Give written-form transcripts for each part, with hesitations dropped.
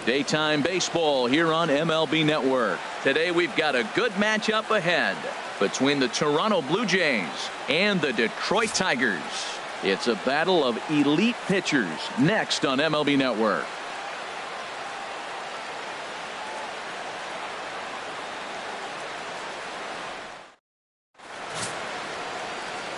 Daytime baseball here on MLB Network. Today we've got a good matchup ahead between the Toronto Blue Jays and the Detroit Tigers. It's a battle of elite pitchers next on MLB Network.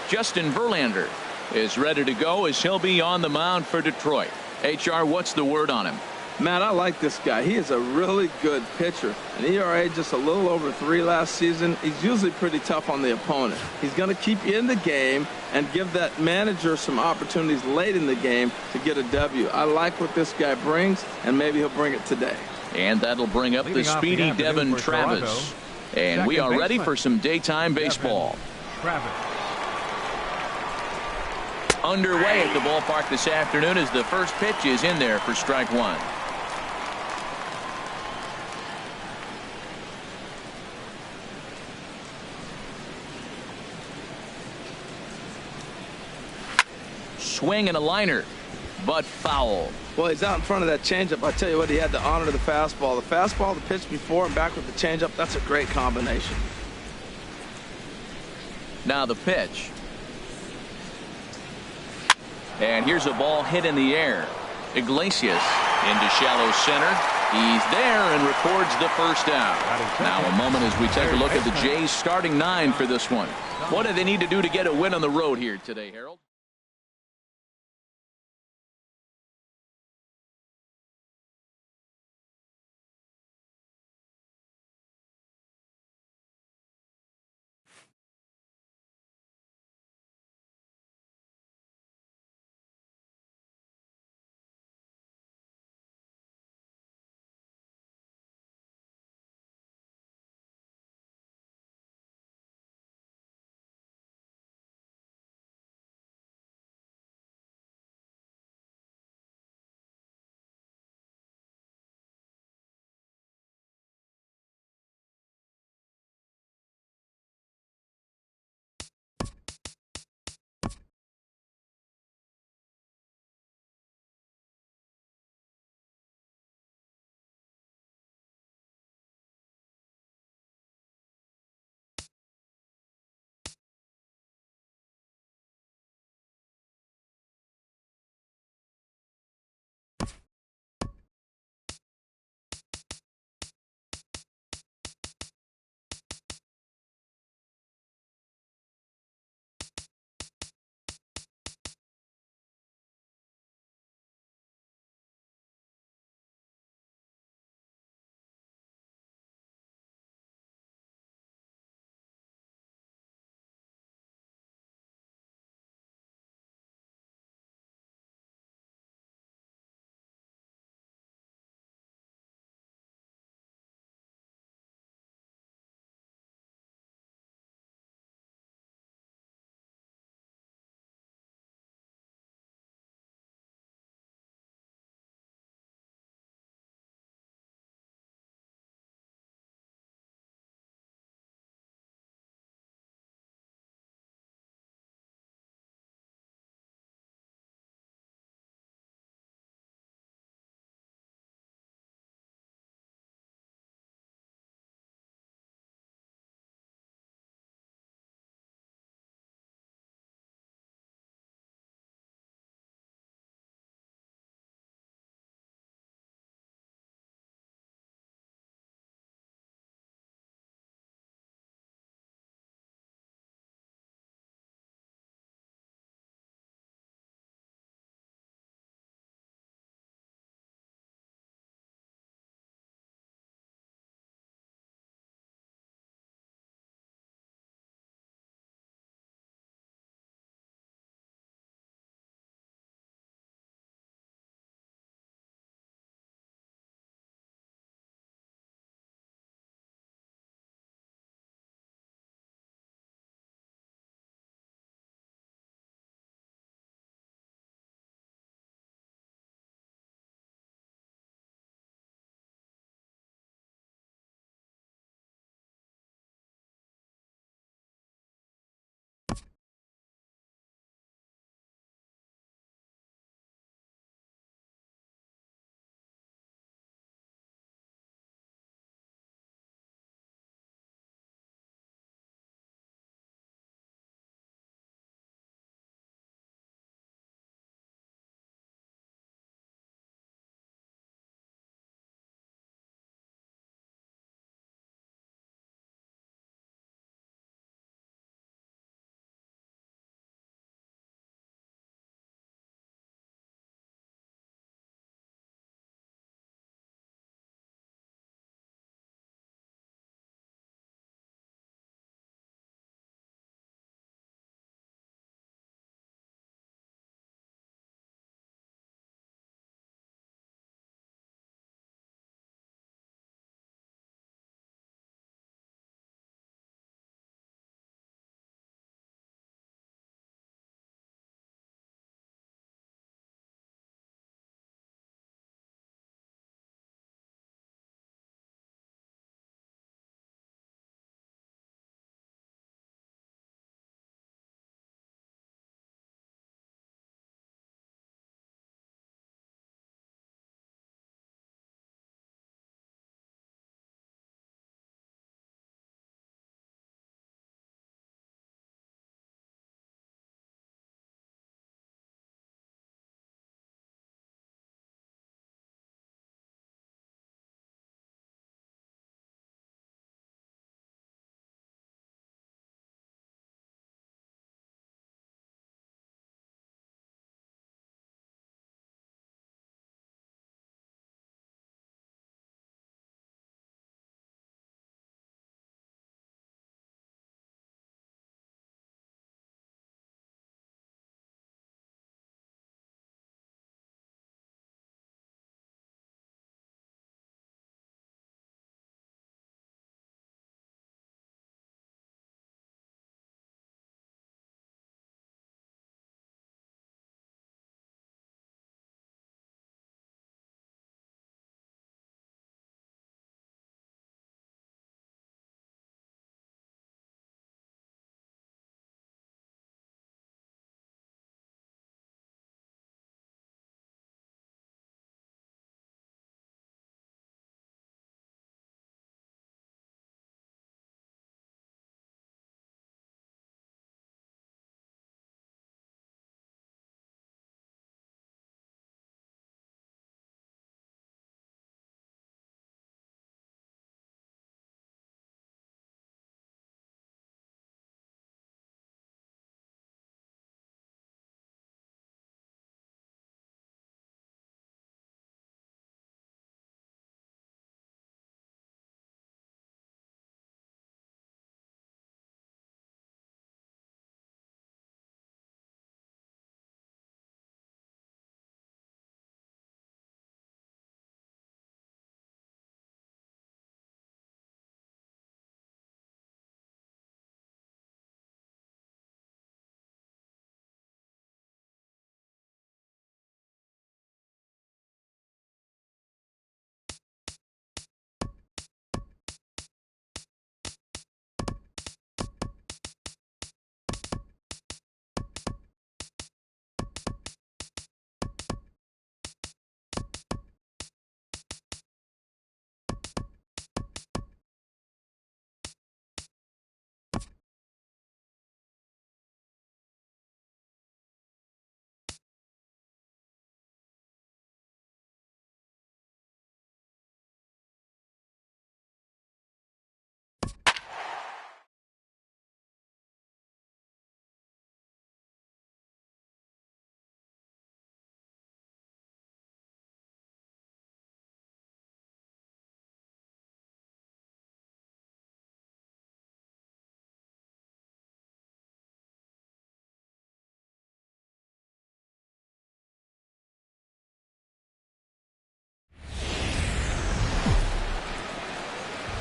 Justin Verlander is ready to go as he'll be on the mound for Detroit. HR, what's the word on him? Matt, I like this guy. He is a really good pitcher. An ERA just a little over 3 last season. He's usually pretty tough on the opponent. He's going to keep you in the game and give that manager some opportunities late in the game to get a W. I like what this guy brings, and maybe he'll bring it today. And that'll bring up the speedy Devin Travis. And we are ready for some daytime baseball. Underway at the ballpark this afternoon as the first pitch is in there for strike one. Swing and a liner, but foul. Well, he's out in front of that changeup. I tell you what, he had to honor the fastball. The fastball, the pitch before, and back with the changeup. That's a great combination. Now the pitch. And here's a ball hit in the air. Iglesias into shallow center. He's there and records the first out. Now a moment as we take a look at the Jays starting 9 for this one. What do they need to do to get a win on the road here today, Harold?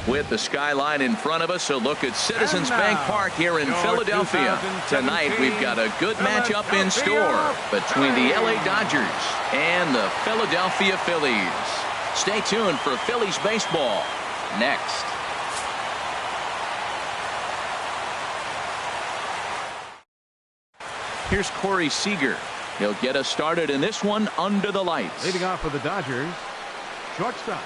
With the skyline in front of us, a look at Citizens Bank Park here in Philadelphia. Tonight we've got a good matchup in store between the LA Dodgers and the Philadelphia Phillies. Stay tuned for Phillies baseball next. Here's Corey Seager. He'll get us started in this one under the lights. Leading off for the Dodgers, shortstop.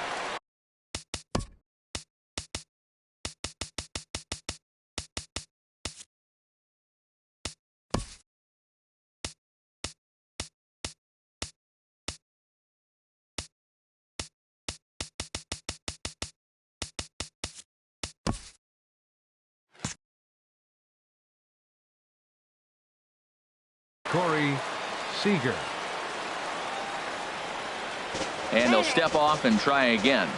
Corey Seager. And they'll step off and try again.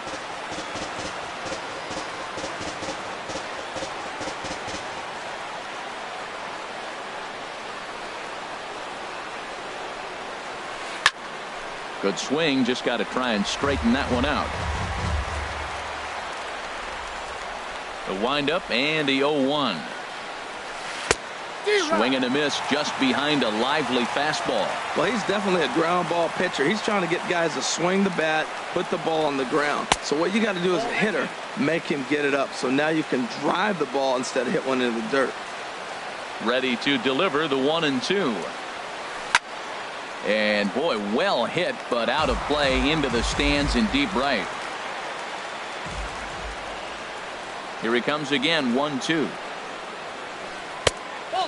Good swing, just got to try and straighten that one out. The windup and the 0-1. Swing and a miss just behind a lively fastball. Well, he's definitely a ground ball pitcher. He's trying to get guys to swing the bat, put the ball on the ground. So what you got to do as a hitter, make him get it up. So now you can drive the ball instead of hit one into the dirt. Ready to deliver the 1-2. And boy, well hit, but out of play into the stands in deep right. Here he comes again, 1-2.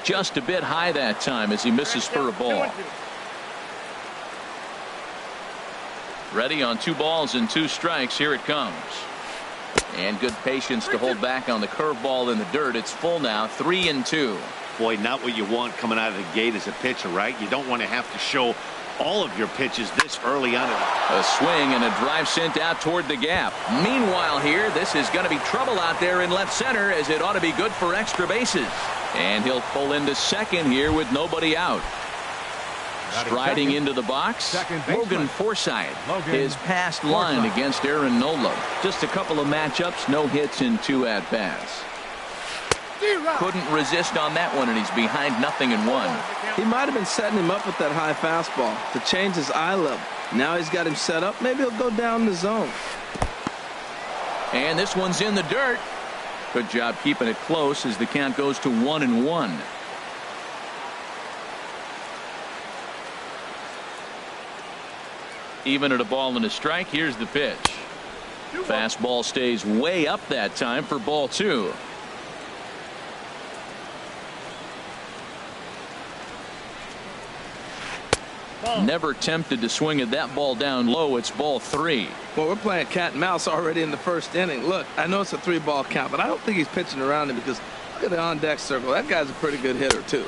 Just a bit high that time as he misses for a ball. Ready on 2 balls and 2 strikes. Here it comes. And good patience to hold back on the curveball in the dirt. It's full now, 3-2. Boy, not what you want coming out of the gate as a pitcher, right? You don't want to have to show all of your pitches this early on. A swing and a drive sent out toward the gap. Meanwhile here, this is going to be trouble out there in left center, as it ought to be good for extra bases. And he'll pull into second here with nobody out. Striding into the box, Logan Forsythe. His past line against Aaron Nola. Just a couple of matchups, no hits in 2 at-bats. Couldn't resist on that one, and he's behind 0-1. He might have been setting him up with that high fastball to change his eye level. Now he's got him set up. Maybe he'll go down the zone. And this one's in the dirt. Good job keeping it close as the count goes to 1-1. Even at a ball and a strike, here's the pitch. Fastball stays way up that time for ball 2. Never tempted to swing at that ball down low. It's ball 3. Well, we're playing cat and mouse already in the first inning. Look, I know it's a 3-ball count, but I don't think he's pitching around him, because look at the on-deck circle. That guy's a pretty good hitter, too.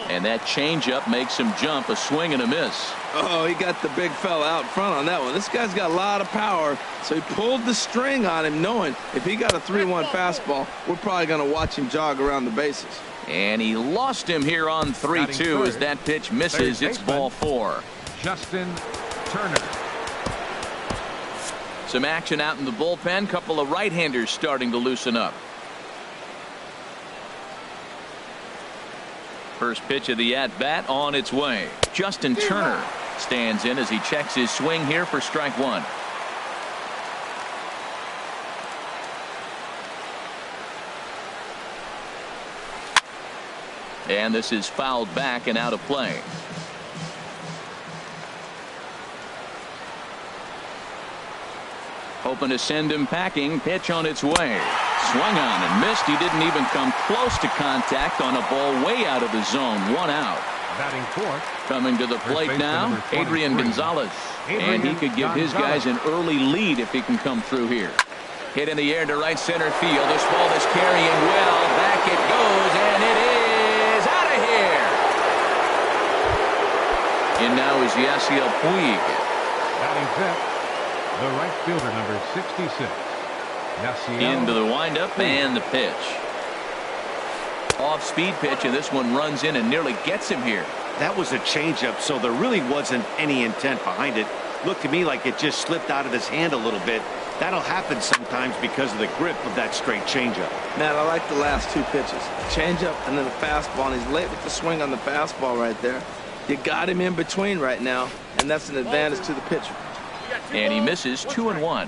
And that changeup makes him jump. A swing and a miss. Oh, he got the big fella out front on that one. This guy's got a lot of power, so he pulled the string on him, knowing if he got a 3-1 fastball, we're probably going to watch him jog around the bases. And he lost him here on 3-2 as that pitch misses. It's ball 4. Justin Turner. Some action out in the bullpen. Couple of right-handers starting to loosen up. First pitch of the at-bat on its way. Justin Turner stands in as he checks his swing here for strike 1. And this is fouled back and out of play. Hoping to send him packing. Pitch on its way. Swung on and missed. He didn't even come close to contact on a ball way out of the zone. 1 out. Batting fourth. Coming to the plate now, Adrian Gonzalez. And he could give his guys an early lead if he can come through here. Hit in the air to right center field. This ball is carrying well. Back it goes, and it is out of here. And now is Yasiel Puig. Batting fifth, the right fielder, number 66. Yasiel Into the windup and the pitch. Off-speed pitch, and this one runs in and nearly gets him here. That was a changeup, so there really wasn't any intent behind it. Looked to me like it just slipped out of his hand a little bit. That'll happen sometimes because of the grip of that straight changeup. Man, I like the last two pitches. Changeup and then the fastball, and he's late with the swing on the fastball right there. You got him in between right now, and that's an advantage to the pitcher. And he misses 2-1.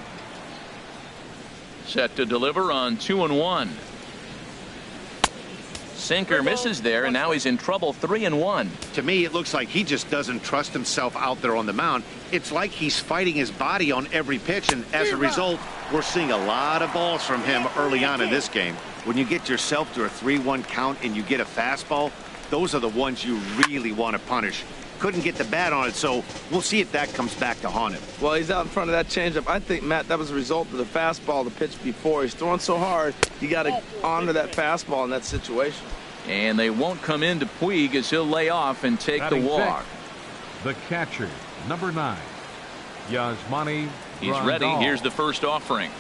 Set to deliver on 2-1. Sinker misses there, and now he's in trouble. 3-1. To me, it looks like he just doesn't trust himself out there on the mound. It's like he's fighting his body on every pitch, and as a result, we're seeing a lot of balls from him early on in this game. When you get yourself to a 3-1 count and you get a fastball, those are the ones you really want to punish. Couldn't get the bat on it, so we'll see if that comes back to haunt him. Well, he's out in front of that changeup. I think, Matt, that was a result of the fastball, the pitch before. He's throwing so hard, you got to honor that fastball in that situation. And they won't come into Puig as he'll lay off and take the walk. The catcher, number 9, Yasmani He's Grandal. ready. Here's the first offering.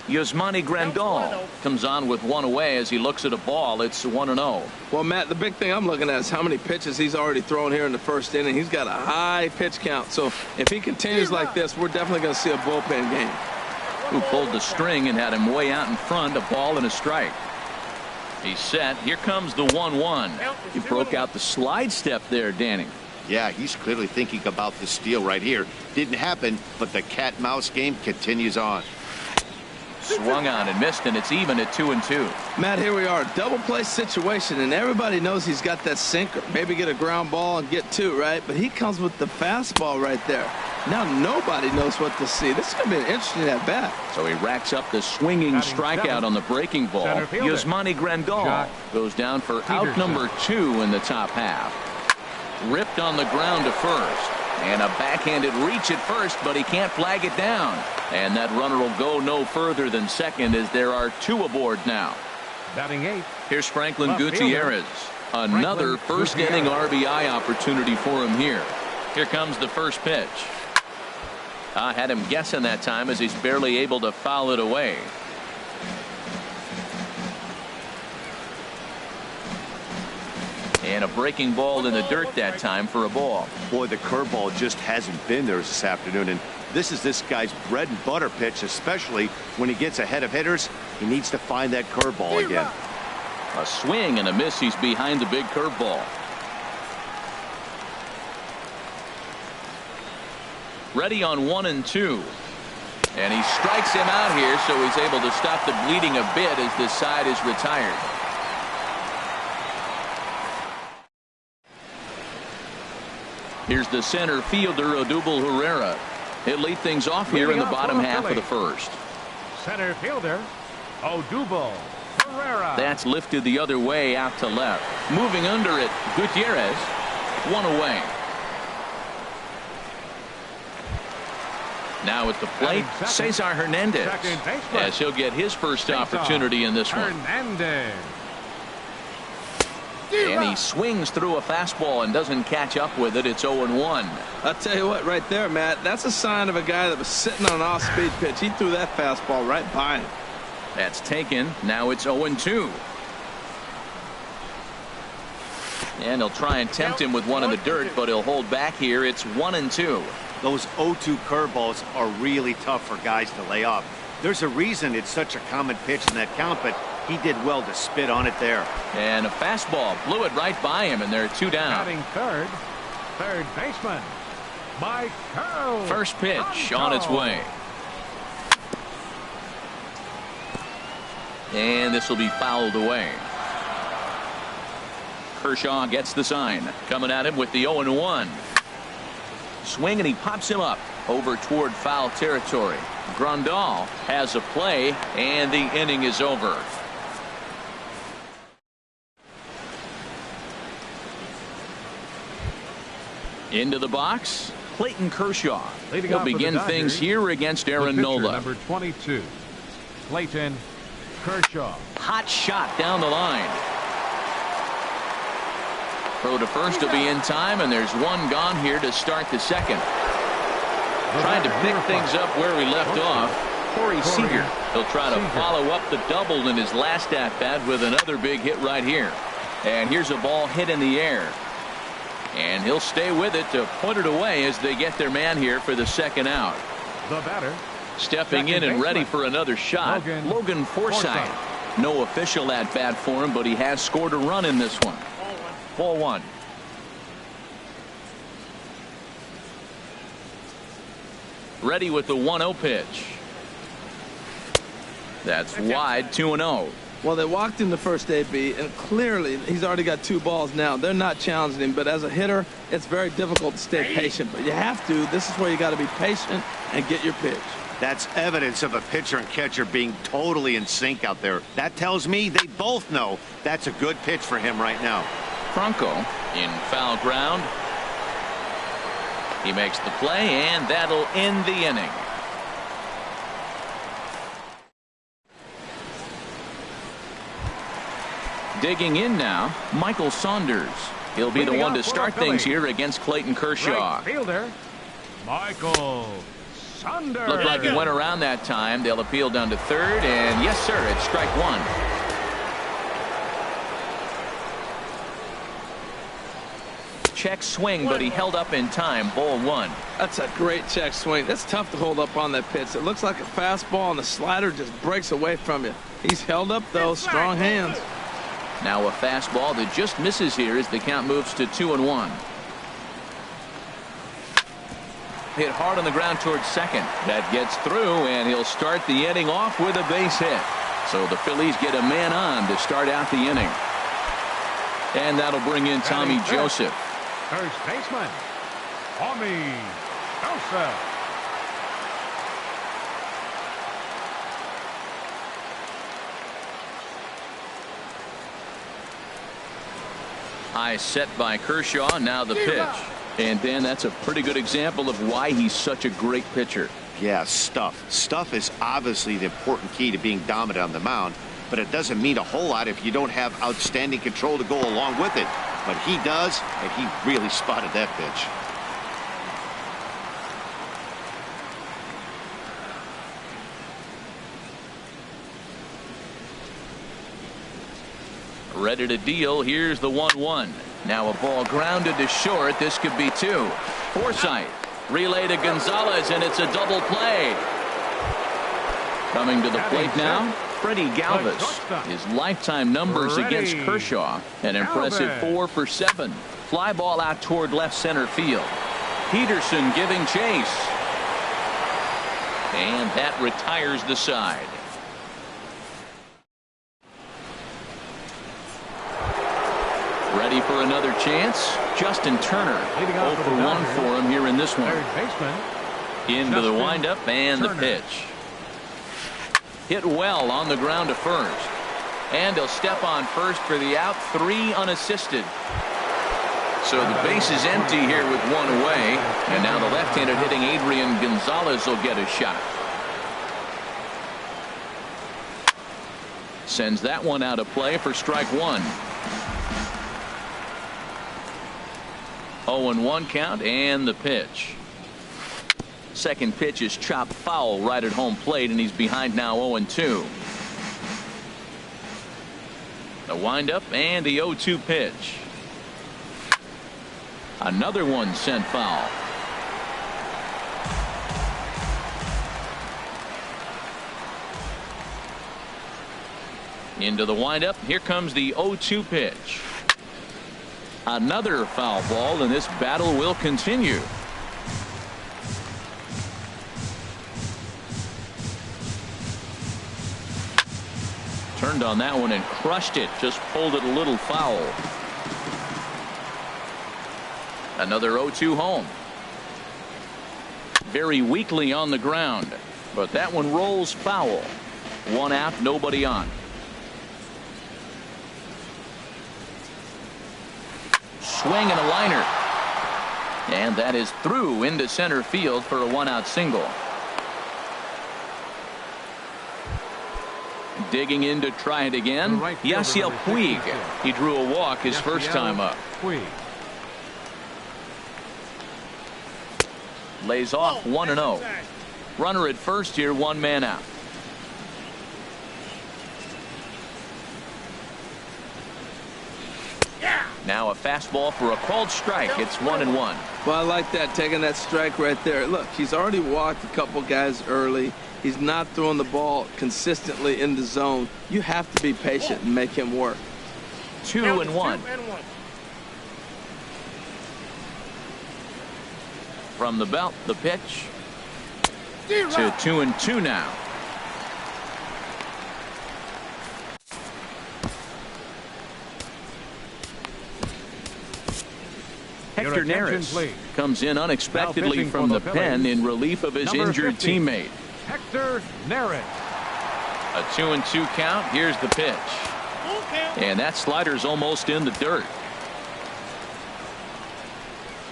Yasmani Grandal comes on with one away as he looks at a ball. It's 1-0. Well, Matt, the big thing I'm looking at is how many pitches he's already thrown here in the first inning. He's got a high pitch count. So if he continues like this, we're definitely going to see a bullpen game. Who pulled the string and had him way out in front, a ball and a strike. He's set. Here comes the 1-1. He broke out the slide step there, Danny. Yeah, he's clearly thinking about the steal right here. Didn't happen, but the cat-mouse game continues on. Swung on and missed, and it's even at 2-2. Matt, here we are, double play situation, and everybody knows he's got that sinker. Maybe get a ground ball and get two, right? But he comes with the fastball right there. Now nobody knows what to see. This is going to be an interesting at bat. So he racks up the swinging strikeout on the breaking ball. Yasmani Grandal goes down for out number 2 in the top half. Ripped on the ground to first. And a backhanded reach at first, but he can't flag it down. And that runner will go no further than second as there are 2 aboard now. Batting 8. Here's Franklin Gutierrez. Another first inning RBI opportunity for him here. Here comes the first pitch. I had him guessing that time as he's barely able to foul it away. And a breaking ball in the dirt that time for a ball. Boy, the curveball just hasn't been there this afternoon, and this is this guy's bread and butter pitch, especially when he gets ahead of hitters. He needs to find that curveball again. A swing and a miss. He's behind the big curveball. Ready on 1-2. And he strikes him out here, so he's able to stop the bleeding a bit as this side is retired. Here's the center fielder, Odubel Herrera. He'll lead things off here in the bottom half of the first. Center fielder, Odubel Herrera. That's lifted the other way out to left. Moving under it, Gutierrez. One away. Now at the plate, Cesar Hernandez, as he'll get his first opportunity in this one. Hernandez. And he swings through a fastball and doesn't catch up with it. It's 0-1. I'll tell you what, right there, Matt, that's a sign of a guy that was sitting on an off-speed pitch. He threw that fastball right by him. That's taken. Now it's 0-2. And he'll try and tempt him with one in the dirt, but he'll hold back here. It's 1-2. Those 0-2 curveballs are really tough for guys to lay off. There's a reason it's such a common pitch in that count, but he did well to spit on it there. And a fastball blew it right by him, and there are 2 down. Batting third baseman, Mike Curl. First pitch on its way. And this will be fouled away. Kershaw gets the sign. Coming at him with the 0-1. Swing, and he pops him up over toward foul territory. Grandal has a play, and the inning is over. Into the box, Clayton Kershaw. He'll begin things here against Aaron Nola. Number 22, Clayton Kershaw. Hot shot down the line. Throw to first will be in time, and there's one gone here to start the second. Trying to pick things up where we left off. Corey Seager. He'll try to follow up the double in his last at-bat with another big hit right here. And here's a ball hit in the air. And he'll stay with it to put it away as they get their man here for the second out. The batter, Stepping in and ready for another shot, Logan Forsythe. No official at bat for him, but he has scored a run in this one. Ball one. Ready with the 1-0 pitch. That's wide, 2-0. Well, they walked in the first AB, and clearly he's already got 2 balls now. They're not challenging him, but as a hitter, it's very difficult to stay patient. But you have to. This is where you got to be patient and get your pitch. That's evidence of a pitcher and catcher being totally in sync out there. That tells me they both know that's a good pitch for him right now. Franco in foul ground. He makes the play, and that'll end the inning. Digging in now, Michael Saunders. He'll be the one to start things here against Clayton Kershaw. Right fielder, Michael Saunders. Looked like he went around that time. They'll appeal down to third, and yes, sir, it's strike one. Check swing, but he held up in time. Ball one. That's a great check swing. That's tough to hold up on that pitch. It looks like a fastball, and the slider just breaks away from you. He's held up, though. Strong hands. Now a fastball that just misses here as the count moves to 2-1. Hit hard on the ground towards second. That gets through, and he'll start the inning off with a base hit. So the Phillies get a man on to start out the inning. And that'll bring in Tommy Joseph. First baseman, Tommy Joseph. High set by Kershaw. Now the pitch. And Dan, that's a pretty good example of why he's such a great pitcher. Yeah, stuff. Stuff is obviously the important key to being dominant on the mound, but it doesn't mean a whole lot if you don't have outstanding control to go along with it. But he does, and he really spotted that pitch. Ready to deal. Here's the 1-1. Now a ball grounded to short. This could be 2. Forsythe. Relay to Gonzalez, and it's a double play. Coming to the plate now, Freddie Galvis. His lifetime numbers against Kershaw. An impressive 4 for 7. Fly ball out toward left center field. Peterson giving chase. And that retires the side. Ready for another chance. Justin Turner. 0 for 1 for him here in this one. Into the windup and the pitch. Hit well on the ground to first. And he'll step on first for the out. 3 unassisted. So the base is empty here with 1 away. And now the left-handed hitting Adrian Gonzalez will get a shot. Sends that one out of play for strike 1. 0-1 count and the pitch. Second pitch is chopped foul right at home plate, and he's behind now 0-2. The windup and the 0-2 pitch. Another one sent foul. Into the windup. Here comes the 0-2 pitch. Another foul ball, and this battle will continue. Turned on that one and crushed it. Just pulled it a little foul. Another 0-2 home. Very weakly on the ground, but that one rolls foul. 1 out, nobody on. Swing and a liner. And that is through into center field for a 1-out single. Digging in to try it again. Yasiel Puig. He drew a walk his first time up. Lays off 1-0. Runner at first here, 1 man out. Now a fastball for a called strike. It's 1-1. Well, I like that, taking that strike right there. Look, he's already walked a couple guys early. He's not throwing the ball consistently in the zone. You have to be patient and make him work. 2-1. From the belt, the pitch to 2-2 now. Hector Neris comes in unexpectedly from the pen in relief of his injured teammate. Hector Neris. A 2-2 count. Here's the pitch. And that slider's almost in the dirt.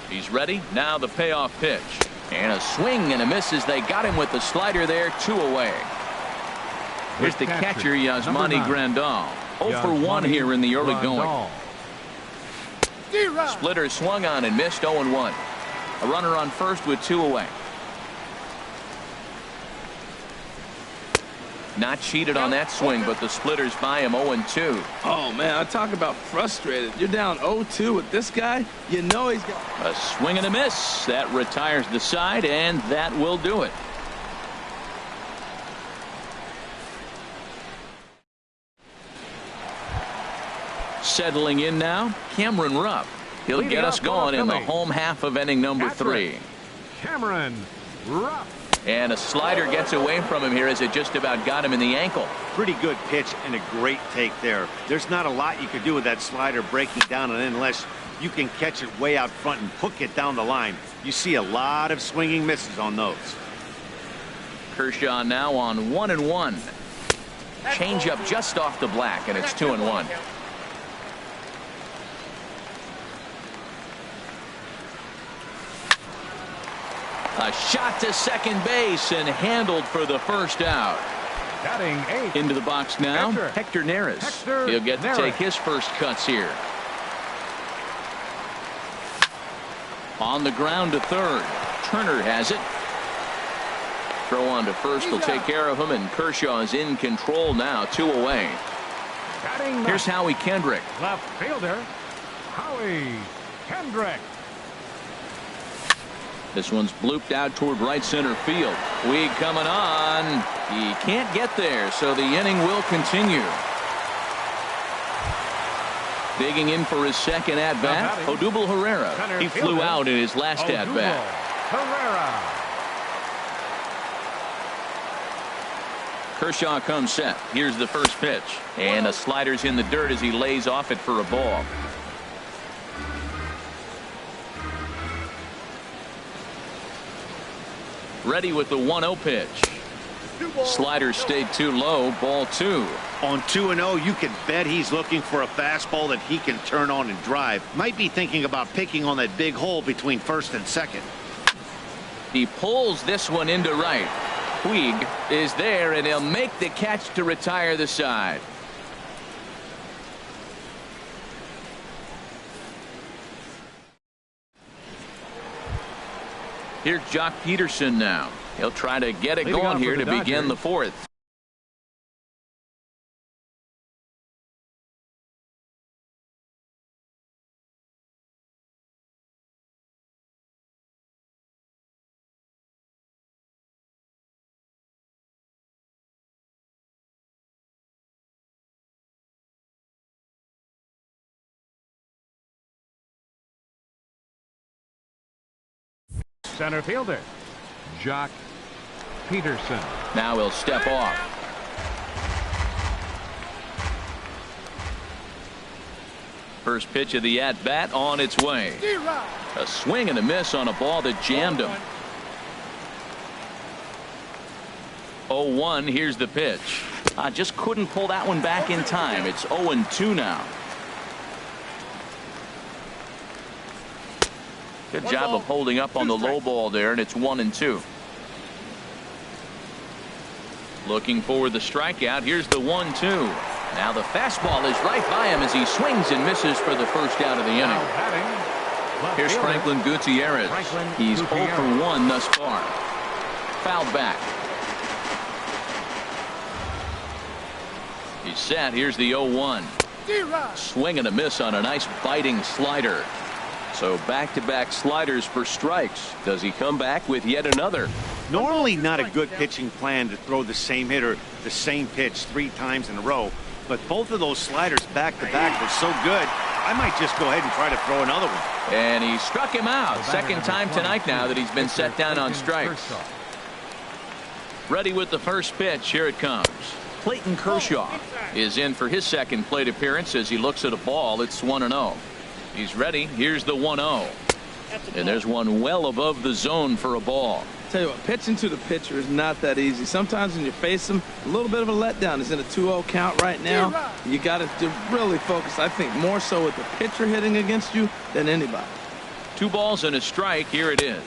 He's ready. Now the payoff pitch. And a swing and a miss as they got him with the slider there. 2 away. Here's the catcher, Yasmani Grandal. 0 for 1 here in the early going. Splitter swung on and missed. 0-1. A runner on first with 2 away. Not cheated on that swing, but the splitters by him. 0-2. Oh, man, I talk about frustrated. You're down 0-2 with this guy. You know he's got a swing and a miss. That retires the side, and that will do it. Settling in now, Cameron Rupp. He'll get us going in the home half of inning number 3. Cameron Rupp. And a slider gets away from him here as it just about got him in the ankle. Pretty good pitch and a great take there. There's not a lot you could do with that slider breaking down, and unless you can catch it way out front and hook it down the line. You see a lot of swinging misses on those. Kershaw now on 1-1. Change up just off the black, and it's 2-1. A shot to second base and handled for the first out. Batting 8. Into the box now, Hector Neris. He'll get to take his first cuts here. On the ground to third. Turner has it. Throw on to first will take care of him, and Kershaw is in control now. 2 away. Here's Howie Kendrick. Left fielder, Howie Kendrick. This one's blooped out toward right center field. Weed coming on. He can't get there, so the inning will continue. Digging in for his second at-bat, Odubel Herrera. He flew out in his last at-bat. Herrera. Kershaw comes set. Here's the first pitch. And a slider's in the dirt as he lays off it for a ball. Ready with the 1-0 pitch. Slider stayed too low. Ball 2. On 2-0, you can bet he's looking for a fastball that he can turn on and drive. Might be thinking about picking on that big hole between first and second. He pulls this one into right. Puig is there, and he'll make the catch to retire the side. Here's Jock Peterson now. He'll try to get it going here to begin the 4th. Center fielder, Jock Peterson. Now he'll step off. First pitch of the at-bat on its way. A swing and a miss on a ball that jammed him. 0-1. Here's the pitch. Just couldn't pull that one back in time. It's 0-2 now. Good job of holding up on the low ball there, and it's 1-2. Looking for the strikeout. Here's the 1-2. Now the fastball is right by him as he swings and misses for the first out of the inning. Here's Franklin Gutierrez. He's 0 for 1 thus far. Fouled back. He's set. Here's the 0-1. Swing and a miss on a nice biting slider. So back-to-back sliders for strikes. Does he come back with yet another? Normally not a good pitching plan to throw the same hitter the same pitch 3 times in a row, but both of those sliders back-to-back were so good, I might just go ahead and try to throw another one. And he struck him out. Second time tonight now that he's been set down on strikes. Ready with the first pitch. Here it comes. Clayton Kershaw is in for his second plate appearance as he looks at a ball. It's 1-0. He's ready. Here's the 1-0. And there's one well above the zone for a ball. Tell you what, pitching to the pitcher is not that easy. Sometimes when you face him, a little bit of a letdown. Is in a 2-0 count right now. You got to really focus, I think, more so with the pitcher hitting against you than anybody. 2 balls and a strike. Here it is.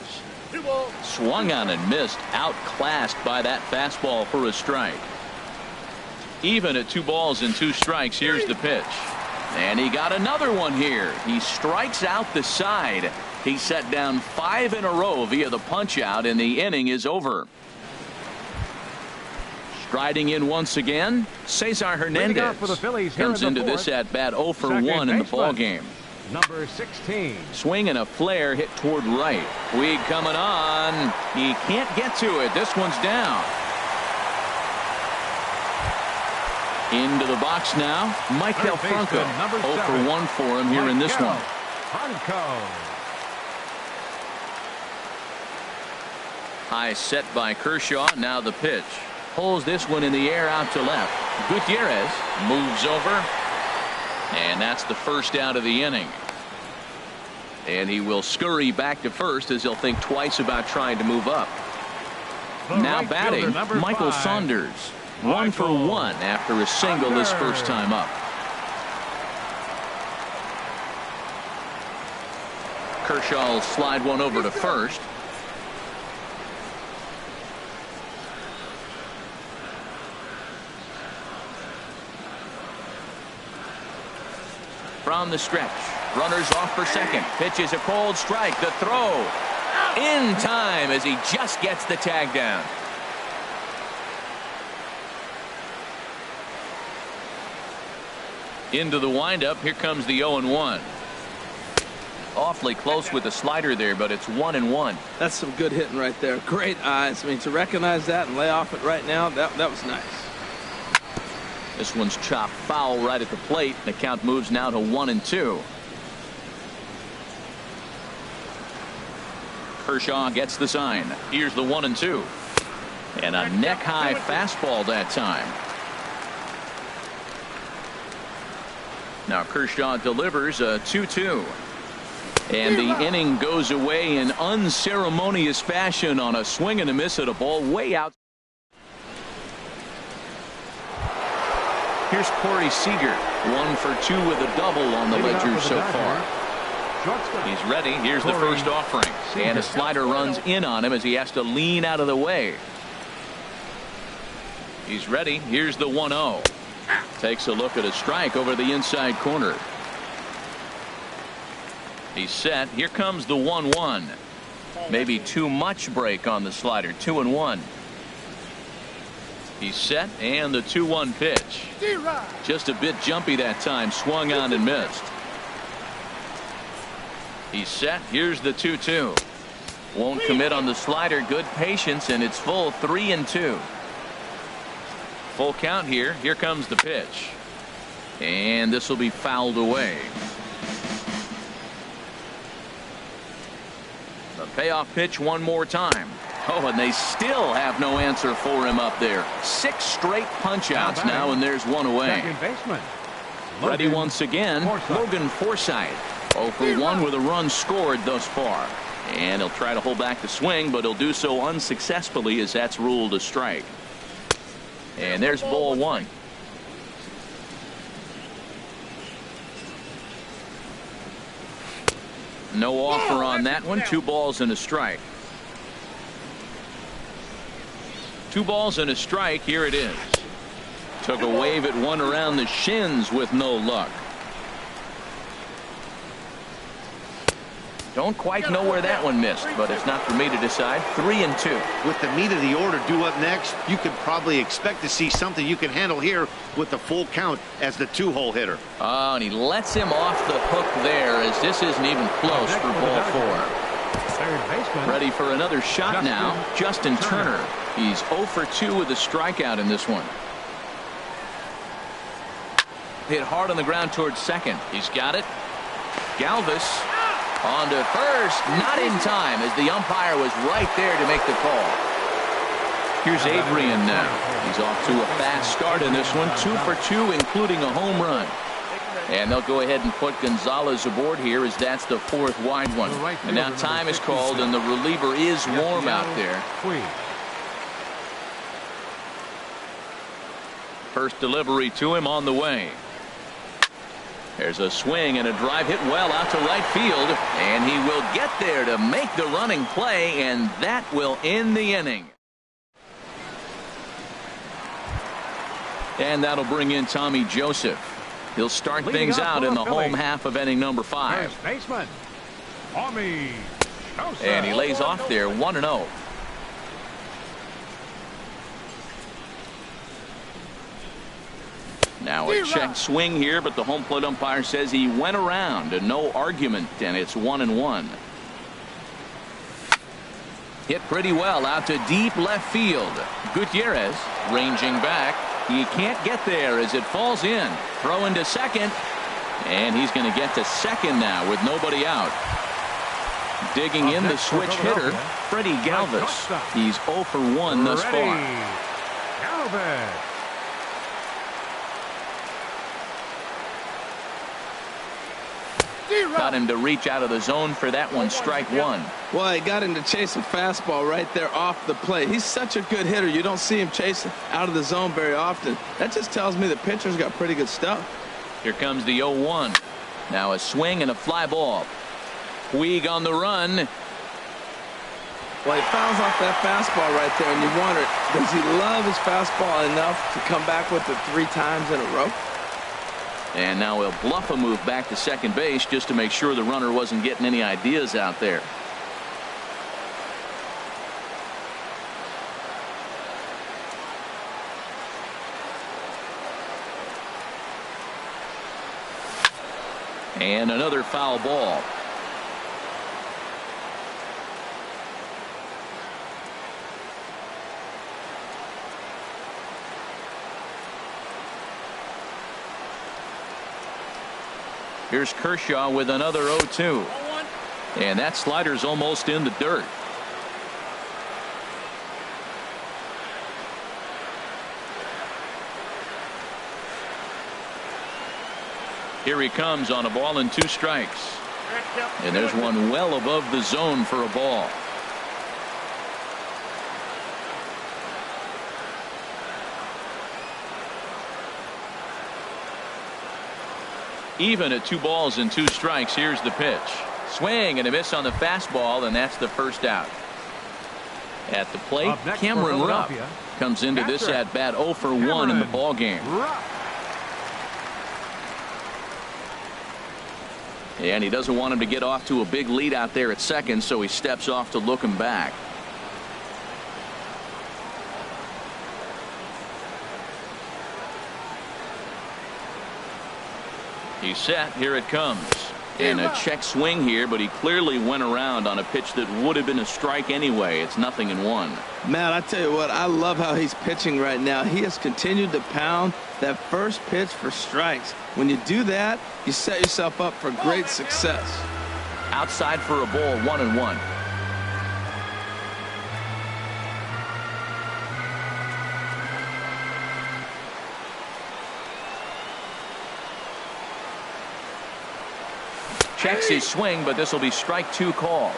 Swung on and missed. Outclassed by that fastball for a strike. Even at 2 balls and 2 strikes. Here's the pitch. And he got another one here. He strikes out the side. He set down 5 in a row via the punch out, and the inning is over. Striding in once again, Cesar Hernandez For the Phillies comes in the into fourth. this at bat 0 for 1 in the ball game. Number 16. Swing and a flare hit toward right. Puig coming on. He can't get to it. This one's down. Into the box now, Michael Franco. 0 for 1 for him here in this one. Franco. High set by Kershaw. Now the pitch. Pulls this one in the air out to left. Gutierrez moves over. And that's the first out of the inning. And he will scurry back to first as he'll think twice about trying to move up. Now batting, Michael Saunders. 1 for 1 after a single this first time up. Kershaw will slide one over to first. From the stretch, runners off for second. Pitch is a cold strike. The throw in time as he just gets the tag down. Into the windup. Here comes the 0-1. Awfully close with the slider there, but it's 1-1. That's some good hitting right there. Great eyes. I mean, to recognize that and lay off it right now, that was nice. This one's chopped foul right at the plate. The count moves now to 1-2. Kershaw gets the sign. Here's the 1-2. And a neck-high fastball that time. Now Kershaw delivers a 2-2. And the inning goes away in unceremonious fashion on a swing and a miss at a ball way out. Here's Corey Seager. 1 for 2 with a double on the ledger so far. He's ready. Here's the first offering. And a slider runs in on him as he has to lean out of the way. He's ready. Here's the 1-0. Takes a look at a strike over the inside corner. He's set. Here comes the 1-1. Maybe too much break on the slider. 2-1. He's set, and the 2-1 pitch. Just a bit jumpy that time. Swung on and missed. He's set. Here's the 2-2. Won't commit on the slider. Good patience, and it's full 3-2. Full count here. Here comes the pitch. And this will be fouled away. The payoff pitch one more time. Oh, and they still have no answer for him up there. 6 straight punch-outs now, and there's one away. Ready once again, Logan Forsythe. 0 for 1 with a run scored thus far. And he'll try to hold back the swing, but he'll do so unsuccessfully as that's ruled a strike. And there's ball 1. No offer on that one. 2 balls and a strike. 2 balls and a strike. Here it is. Took a wave at one around the shins with no luck. Don't quite know where that one missed, but it's not for me to decide. 3-2. With the meat of the order due up next, you could probably expect to see something you can handle here with the full count as the 2-hole hitter. Oh, and he lets him off the hook there as this isn't even close for ball 4. Ready for another shot now. Justin Turner. He's 0 for 2 with a strikeout in this one. Hit hard on the ground towards second. He's got it. Galvis on to first. Not in time as the umpire was right there to make the call. Here's Adrian now. He's off to a fast start in this one. 2 for 2, including a home run. And they'll go ahead and put Gonzalez aboard here as that's the 4th wide one. And now time is called and the reliever is warm out there. First delivery to him on the way. There's a swing and a drive hit well out to right field. And he will get there to make the running play, and that will end the inning. And that'll bring in Tommy Joseph. He'll start things out in the home half of inning number 5. First baseman, Tommy Joseph. And he lays off there 1-0. Now a check swing here, but the home plate umpire says he went around and no argument, and it's 1-1. Hit pretty well out to deep left field. Gutierrez ranging back. He can't get there as it falls in. Throw into second, and he's going to get to second now with nobody out. Digging in the switch hitter, Freddie Galvis. He's 0 for 1 thus far. Galvis. Got him to reach out of the zone for that one. Strike 1. Well, he got him to chase a fastball right there off the plate. He's such a good hitter. You don't see him chasing out of the zone very often. That just tells me the pitcher's got pretty good stuff. Here comes the 0-1. Now a swing and a fly ball. Puig on the run. Well, he fouls off that fastball right there, and you wonder, does he love his fastball enough to come back with it 3 times in a row? And now he'll bluff a move back to second base just to make sure the runner wasn't getting any ideas out there. And another foul ball. Here's Kershaw with another 0-2. And that slider's almost in the dirt. Here he comes on a ball and 2 strikes. And there's one well above the zone for a ball. Even at 2 balls and 2 strikes. Here's the pitch. Swing and a miss on the fastball, and that's the first out. At the plate, Cameron Rupp comes into this at bat 0 for 1 in the ball game. And he doesn't want him to get off to a big lead out there at second, so he steps off to look him back. He's set. Here it comes. And a check swing here, but he clearly went around on a pitch that would have been a strike anyway. It's 0-1. Man, I tell you what, I love how he's pitching right now. He has continued to pound that first pitch for strikes. When you do that, you set yourself up for great success. Outside for a ball, 1-1. Checks his swing, but this will be strike 2 called.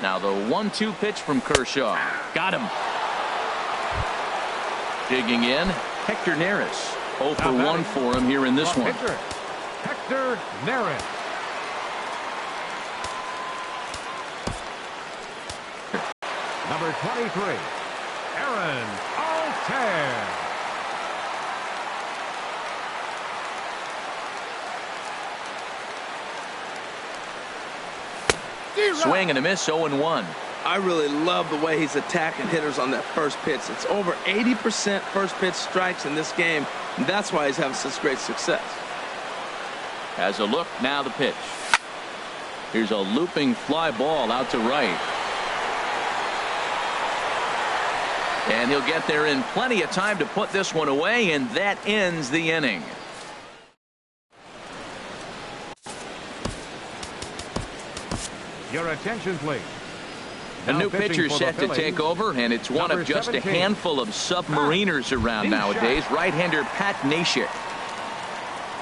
Now the 1-2 pitch from Kershaw. Got him. Digging in, Hector Neris. 0 for 1 for him here in this one. Hector Neris. Number 23, Aaron Altair. Swing and a miss, 0-1. I really love the way he's attacking hitters on that first pitch. It's over 80% first pitch strikes in this game, and that's why he's having such great success. Has a look, now the pitch. Here's a looping fly ball out to right. And he'll get there in plenty of time to put this one away, and that ends the inning. Your attention, please. A Now new pitching pitcher for the set to Phillies, take over, and it's one number of just 17. a handful of submariners around Neshek. nowadays. Right-hander Pat Neshek.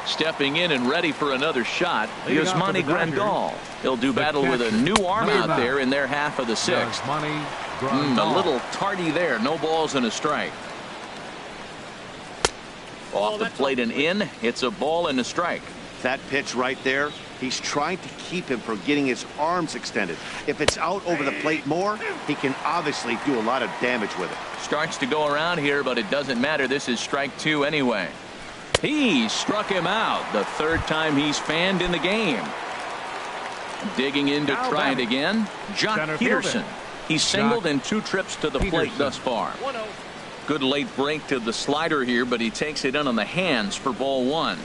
Stepping in and ready for another shot, Leading off for Yasmani the Dodgers, Grandal. He'll do the battle with a catcher, new arm number out 9. there in their half of the sixth. Yasmani A Grandal. little tardy there. No balls and a strike. Off the plate and in. It's a ball and a strike. That pitch right there, he's trying to keep him from getting his arms extended. If it's out over the plate more, he can obviously do a lot of damage with it. Starts to go around here, but it doesn't matter. This is strike 2 anyway. He struck him out. The third time he's fanned in the game. Digging in to Now try it batting. again. Jock Center Peterson. fielder. He's singled Jock in 2 trips to the plate Peterson. thus far. Good late break to the slider here, but he takes it in on the hands for ball 1.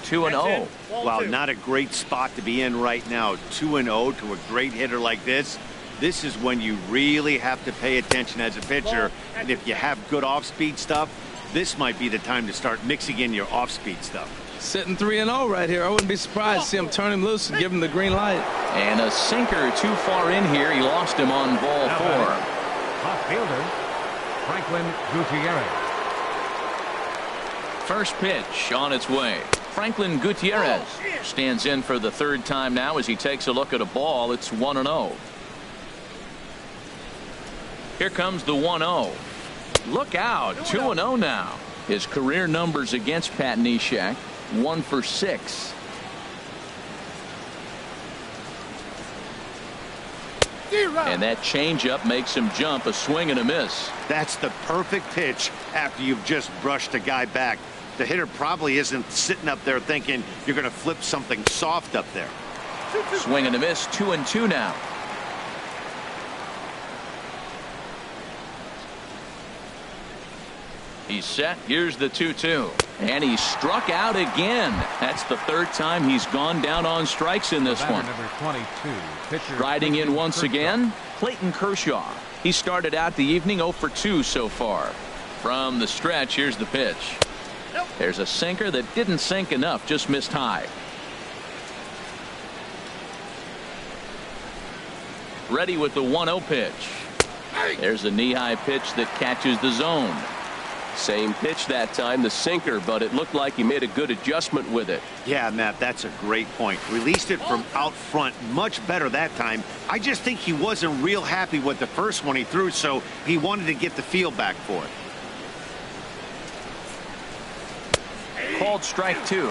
2-0. Wow, not a great spot to be in right now. 2-0 to a great hitter like this. This is when you really have to pay attention as a pitcher. And if you have good off-speed stuff, this might be the time to start mixing in your off-speed stuff. Sitting 3-0 right here. I wouldn't be surprised to see him turn him loose and give him the green light. And a sinker too far in here. He lost him on ball Now 4. batting, left fielder, Franklin Gutierrez. First pitch on its way. Franklin Gutierrez stands in for the third time now as he takes a look at a ball. It's 1-0. Here comes the 1-0. Look out. 2-0 now. His career numbers against Pat Neshek, 1 for 6. And that changeup makes him jump. A swing and a miss. That's the perfect pitch after you've just brushed a guy back. The hitter probably isn't sitting up there thinking you're going to flip something soft up there. Swing and a miss. 2-2 now. He's set. Here's the 2-2. And he struck out again. That's the third time he's gone down on strikes in this Batter one. number 22, pitcher Riding in Clayton once Kershaw. again, Clayton Kershaw. He started out the evening 0 for 2 so far. From the stretch, here's the pitch. There's a sinker that didn't sink enough, just missed high. Ready with the 1-0 pitch. There's a knee-high pitch that catches the zone. Same pitch that time, the sinker, but it looked like he made a good adjustment with it. Yeah, Matt, that's a great point. Released it from out front much better that time. I just think he wasn't real happy with the first one he threw, so he wanted to get the feel back for it. Called strike 2.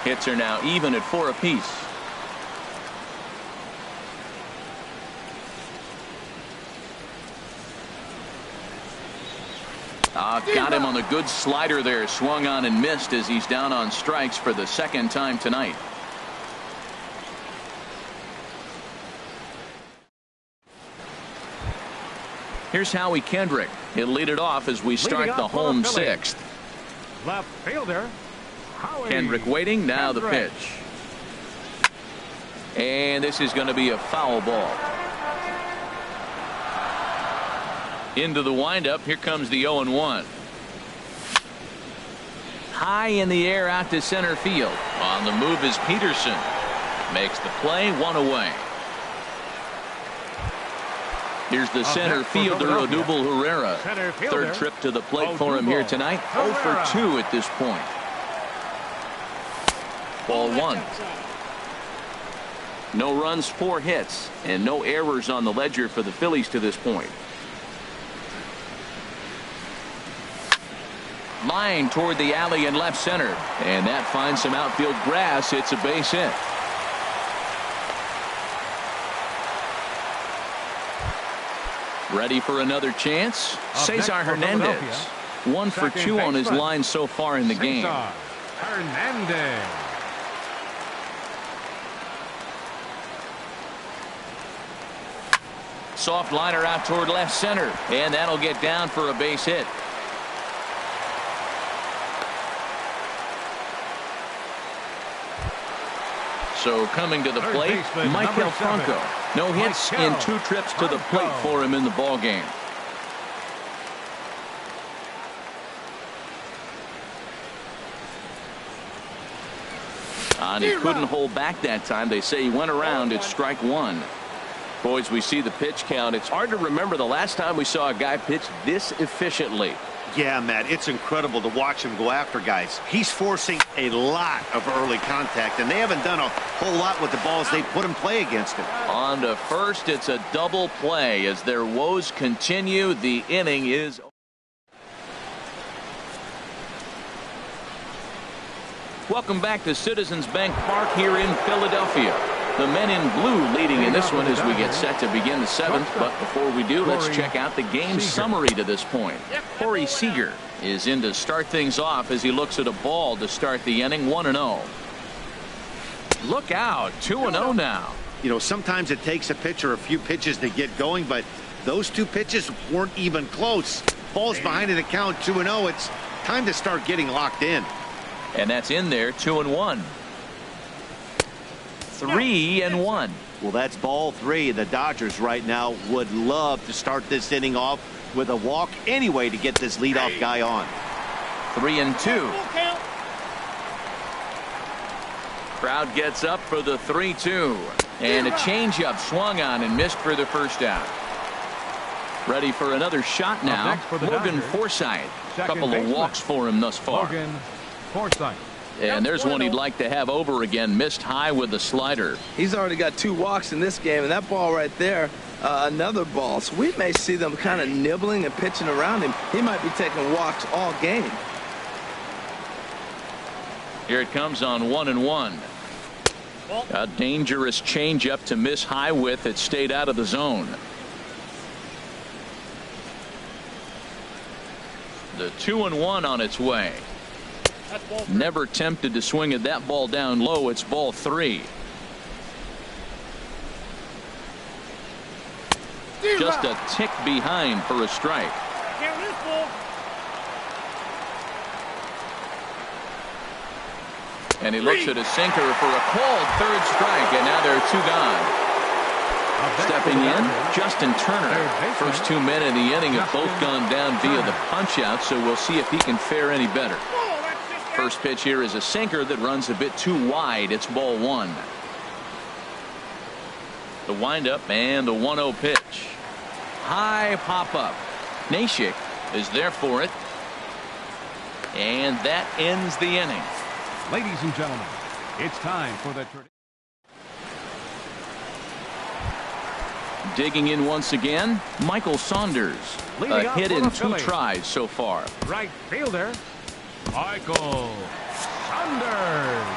Hits are now even at 4 apiece. Got him on the good slider there. Swung on and missed as he's down on strikes for the second time tonight. Here's Howie Kendrick. He'll lead it off as we start the home sixth. Left fielder, Howie Kendrick waiting. Now the Kendrick. pitch. And this is going to be a foul ball. Into the windup. Here comes the 0-1. High in the air out to center field. On the move is Peterson. Makes the play, 1 away. Here's the center next for fielder, Philadelphia. Odubel Herrera. Center fielder, Third trip to the plate for him here Odubel tonight. 0 for Herrera. 2 at this point. Ball 1. No runs, 4 hits, and no errors on the ledger for the Phillies to this point. Line toward the alley in left center, and that finds some outfield grass. It's a base hit. Ready for another chance? Cesar Hernandez. 1 for 2 on his line so far in the game. Hernandez. Soft liner out toward left center, and that'll get down for a base hit. So coming to the plate, Michael Franco. No hits in 2 trips to the plate for him in the ball game. And he couldn't hold back that time. They say he went around. It's strike 1. Boys, we see the pitch count. It's hard to remember the last time we saw a guy pitch this efficiently. Yeah, Matt, it's incredible to watch him go after guys. He's forcing a lot of early contact, and they haven't done a whole lot with the balls they put in play against him. On to first, it's a double play as their woes continue. The inning is. Welcome back to Citizens Bank Park here in Philadelphia. The men in blue leading in this one as we get set to begin the 7th. But before we do, let's check out the game summary to this point. Corey Seager is in to start things off as he looks at a ball to start the inning. 1-0. Look out, 2-0 now. You know, sometimes it takes a pitcher a few pitches to get going, but those 2 pitches weren't even close. Ball's behind in the count, 2-0. It's time to start getting locked in. And that's in there, 2-1. 3-1. Well, that's ball 3. The Dodgers right now would love to start this inning off with a walk anyway to get this leadoff guy on. 3-2. Crowd gets up for the 3-2. And a changeup swung on and missed for the first out. Ready for another shot now. Logan Forsythe. A couple of walks for him thus far. Logan Forsythe. And there's one he'd like to have over again. Missed high with the slider. He's already got 2 walks in this game, and that ball right there, another ball. So we may see them kind of nibbling and pitching around him. He might be taking walks all game. Here it comes on 1-1. A dangerous changeup to miss high with. It stayed out of the zone. The 2-1 on its way. Never tempted to swing at that ball down low. It's ball 3. Just a tick behind for a strike. And he looks at a sinker for a called 3rd strike, and now there are 2 gone. Stepping in, Justin Turner. First 2 men in the inning have both gone down via the punch-out, so we'll see if he can fare any better. First pitch here is a sinker that runs a bit too wide. It's ball 1. The windup and the 1-0 pitch. High pop-up. Nashik is there for it. And that ends the inning. Ladies and gentlemen, it's time for the Digging in once again, Michael Saunders. A hit in 2 tries so far. right fielder, Michael Saunders.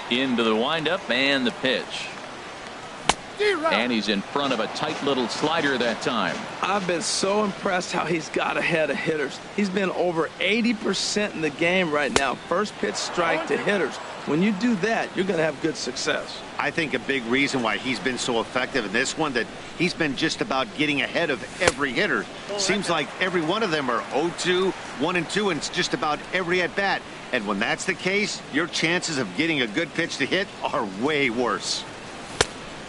Into the windup and the pitch. And he's in front of a tight little slider that time. I've been so impressed how he's got ahead of hitters. He's been over 80% in the game right now. First pitch strike to hitters. When you do that, you're going to have good success. I think a big reason why he's been so effective in this one, that he's been just about getting ahead of every hitter. Seems like every one of them are 0-2, 1-2, and it's just about every at bat. And when that's the case, your chances of getting a good pitch to hit are way worse.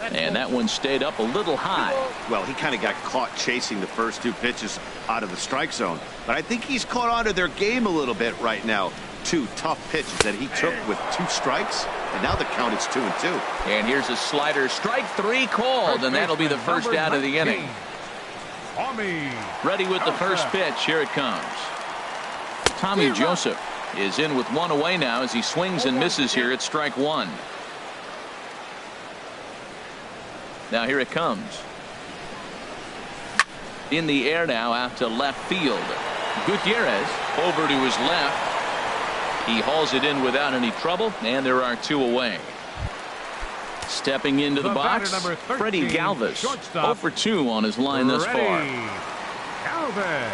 And that one stayed up a little high. Well, he kind of got caught chasing the first 2 pitches out of the strike zone. But I think he's caught on to their game a little bit right now. 2 tough pitches that he took with 2 strikes, and now the count is 2-2. And here's a slider. Strike 3 called, and that'll be the first out of the inning. Ready with the first pitch. Here it comes. Tommy Joseph is in with 1 away now as he swings and misses here at strike 1. Now here it comes. In the air now out to left field. Gutierrez over to his left. He hauls it in without any trouble, and there are 2 away. Stepping into the box, batter, number 13, Freddie Galvis. shortstop. 0 for 2 on his line thus far. Galvis.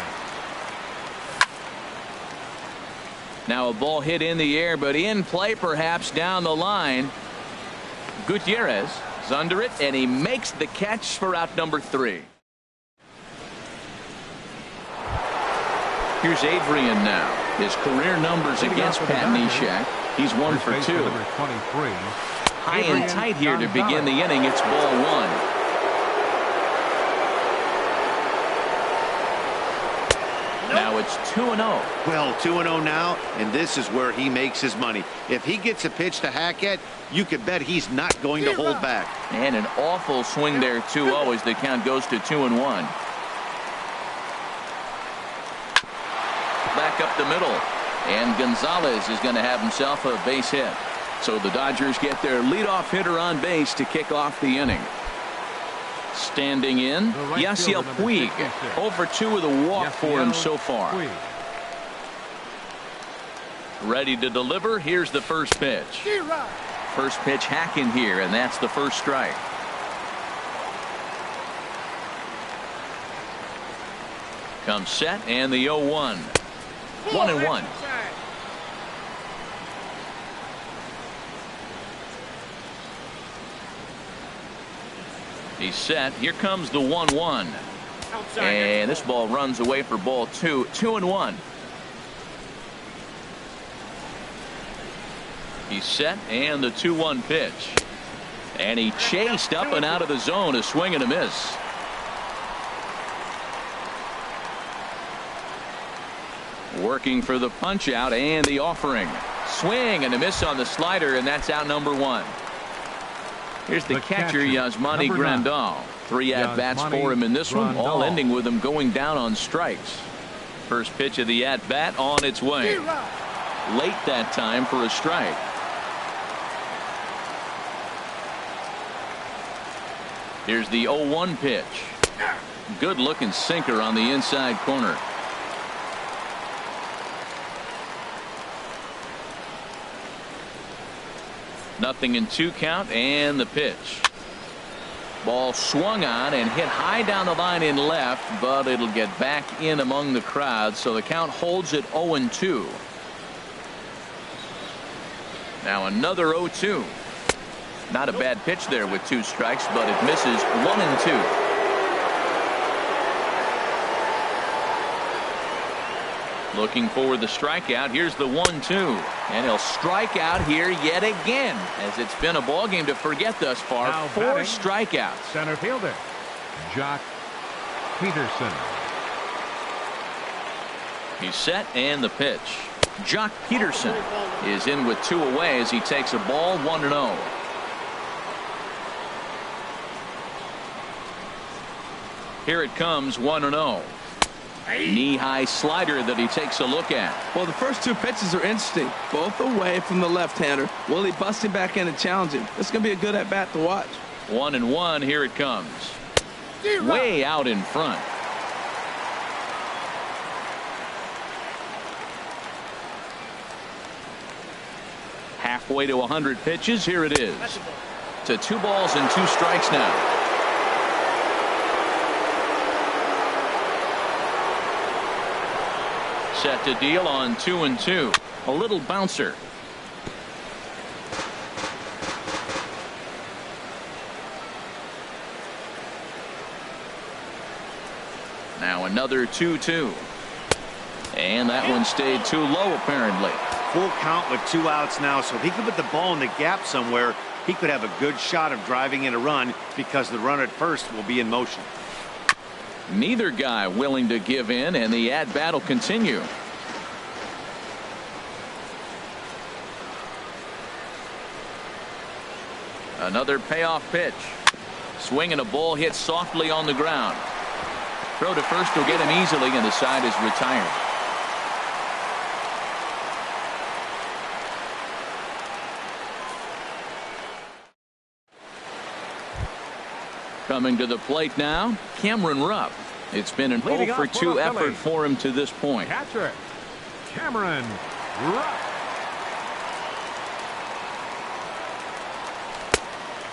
Now a ball hit in the air, but in play perhaps down the line. Gutierrez is under it, and he makes the catch for out number 3. Here's Adrian now. His career numbers against Pat Neshek. He's 1 for 2. Number 23. High and tight here to begin the inning. It's ball 1. Now it's 2-0. Well, 2-0 now, and this is where he makes his money. If he gets a pitch to Hackett, you could bet he's not going to hold back. And an awful swing there, 2-0, as the count goes to 2-1. Back up the middle, and Gonzalez is going to have himself a base hit. So the Dodgers get their leadoff hitter on base to kick off the inning. Standing in, Yasiel Puig. 0 for 2 with a walk for him so far. Ready to deliver. Here's the first pitch. First pitch hacking here, and that's the first strike. Comes set, and the 0-1. 1-1. He's set. Here comes the 1-1. And this ball runs away for ball 2. 2-1. He's set, and the 2-1 pitch. And he chased up and out of the zone. A swing and a miss. Working for the punch out and the offering. Swing and a miss on the slider, and that's out number 1. Here's the catcher, Yasmani Grandal. 3 at-bats for him in this one, all ending with him going down on strikes. First pitch of the at-bat on its way. Late that time for a strike. Here's the 0-1 pitch. Good looking sinker on the inside corner. Nothing in 2 count, and the pitch. Ball swung on and hit high down the line in left, but it'll get back in among the crowd, so the count holds at 0-2. Now another 0-2. Not a bad pitch there with 2 strikes, but it misses 1-2. Looking for the strikeout. Here's the 1-2, and he'll strike out here yet again, as it's been a ball game to forget thus far. Now 4 batting, strikeouts. Center fielder Jock Peterson. He's set, and the pitch. Jock Peterson is in with 2 away as he takes a ball 1-0. Here it comes, 1-0. Knee-high slider that he takes a look at. Well, the first 2 pitches are interesting. Both away from the left-hander. Will he bust him back in and challenge him? It's going to be a good at-bat to watch. 1-1. Here it comes. Way out in front. Halfway to 100 pitches. Here it is. To 2 balls and 2 strikes now. Set to deal on 2-2. A little bouncer. Now another 2-2. And that one stayed too low, apparently. Full count with 2 outs now, so if he could put the ball in the gap somewhere, he could have a good shot of driving in a run, because the runner at first will be in motion. Neither guy willing to give in, and the at-bat will continue. Another payoff pitch. Swing and a ball hit softly on the ground. Throw to first will get him easily, and the side is retired. Coming to the plate now, Cameron Rupp. It's been an 0 for 2 effort for him to this point. Catcher Cameron Rupp.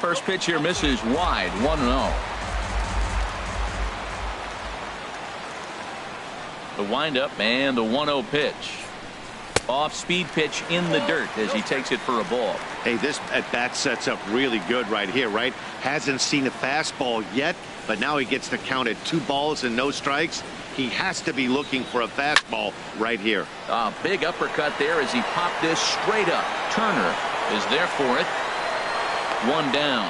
First pitch here misses wide, 1-0. The windup and the 1-0 pitch. Off-speed pitch in the dirt as he takes it for a ball. Hey, this at-bat sets up really good right here, right? Hasn't seen a fastball yet, but now he gets to count at 2 balls and no strikes. He has to be looking for a fastball right here. A big uppercut there as he popped this straight up. Turner is there for it. 1 down.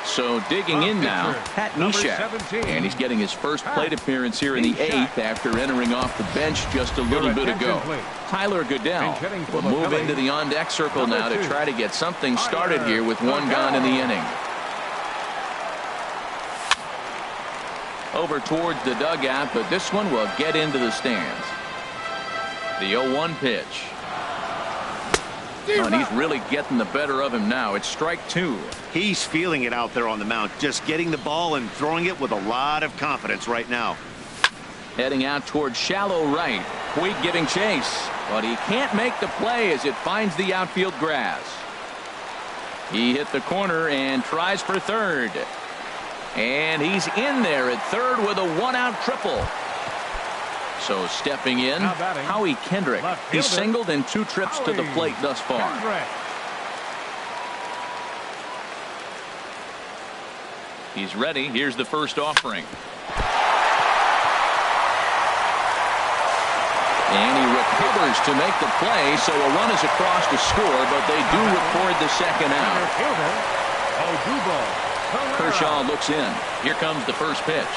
So digging in now, Pat Neshek, and he's getting his first plate appearance here in the 8th after entering off the bench just a little bit ago. Tyler Goodell will move into the on-deck circle now to try to get something started here with 1 gone in the inning. Over towards the dugout, but this one will get into the stands. The 0-1 pitch. Oh, and he's really getting the better of him now. It's strike 2. He's feeling it out there on the mound, just getting the ball and throwing it with a lot of confidence right now. Heading out towards shallow right. Puig giving chase, but he can't make the play as it finds the outfield grass. He hit the corner and tries for third. And he's in there at third with a 1-out triple. So stepping in, Howie Kendrick. He's singled in 2 trips to the plate thus far. He's ready. Here's the first offering. And he recovers to make the play, so a run is across to score, but they do record the second out. Kershaw looks in. Here comes the first pitch.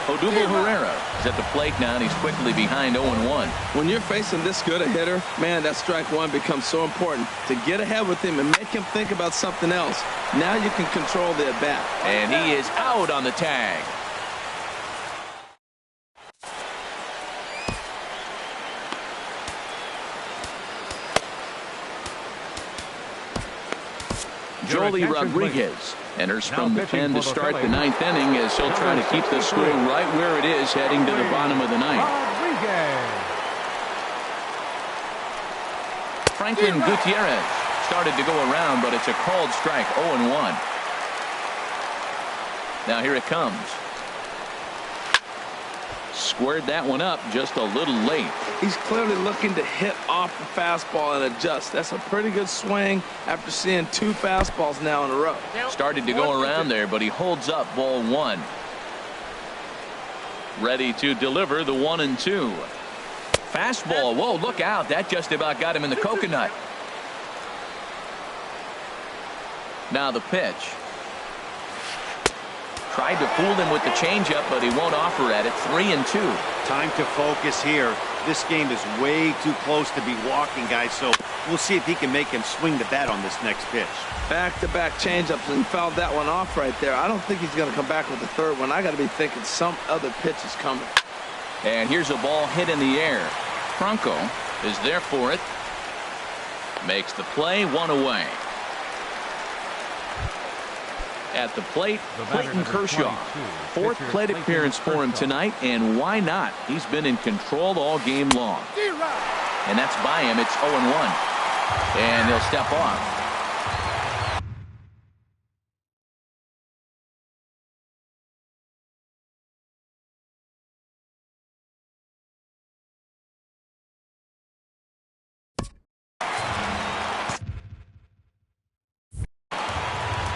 Odubel Herrera is at the plate now, and he's quickly behind 0-1. When you're facing this good a hitter, man, that strike 1 becomes so important to get ahead with him and make him think about something else. Now you can control the at-bat. And he is out on the tag. Joely Rodriguez enters from the pen to start the 9th inning as he'll try to keep the score right where it is heading to the bottom of the 9th. Franklin Gutierrez started to go around, but it's a called strike. 0-1. Now here it comes. Squared that one up just a little late. He's clearly looking to hit off the fastball and adjust. That's a pretty good swing after seeing 2 fastballs now in a row. Started to go around there, but he holds up ball 1. Ready to deliver the 1-2. Fastball. Whoa, look out. That just about got him in the coconut. Now the pitch. Tried to fool him with the changeup, but he won't offer at it. 3-2. Time to focus here. This game is way too close to be walking, guys, so we'll see if he can make him swing the bat on this next pitch. Back-to-back changeups and fouled that one off right there. I don't think he's going to come back with the third one. I got to be thinking some other pitch is coming. And here's a ball hit in the air. Franco is there for it. Makes the play, 1 away. At the plate, Clayton Kershaw. 4th plate appearance for him tonight, and why not? He's been in control all game long. And that's by him. It's 0-1. And he'll step off.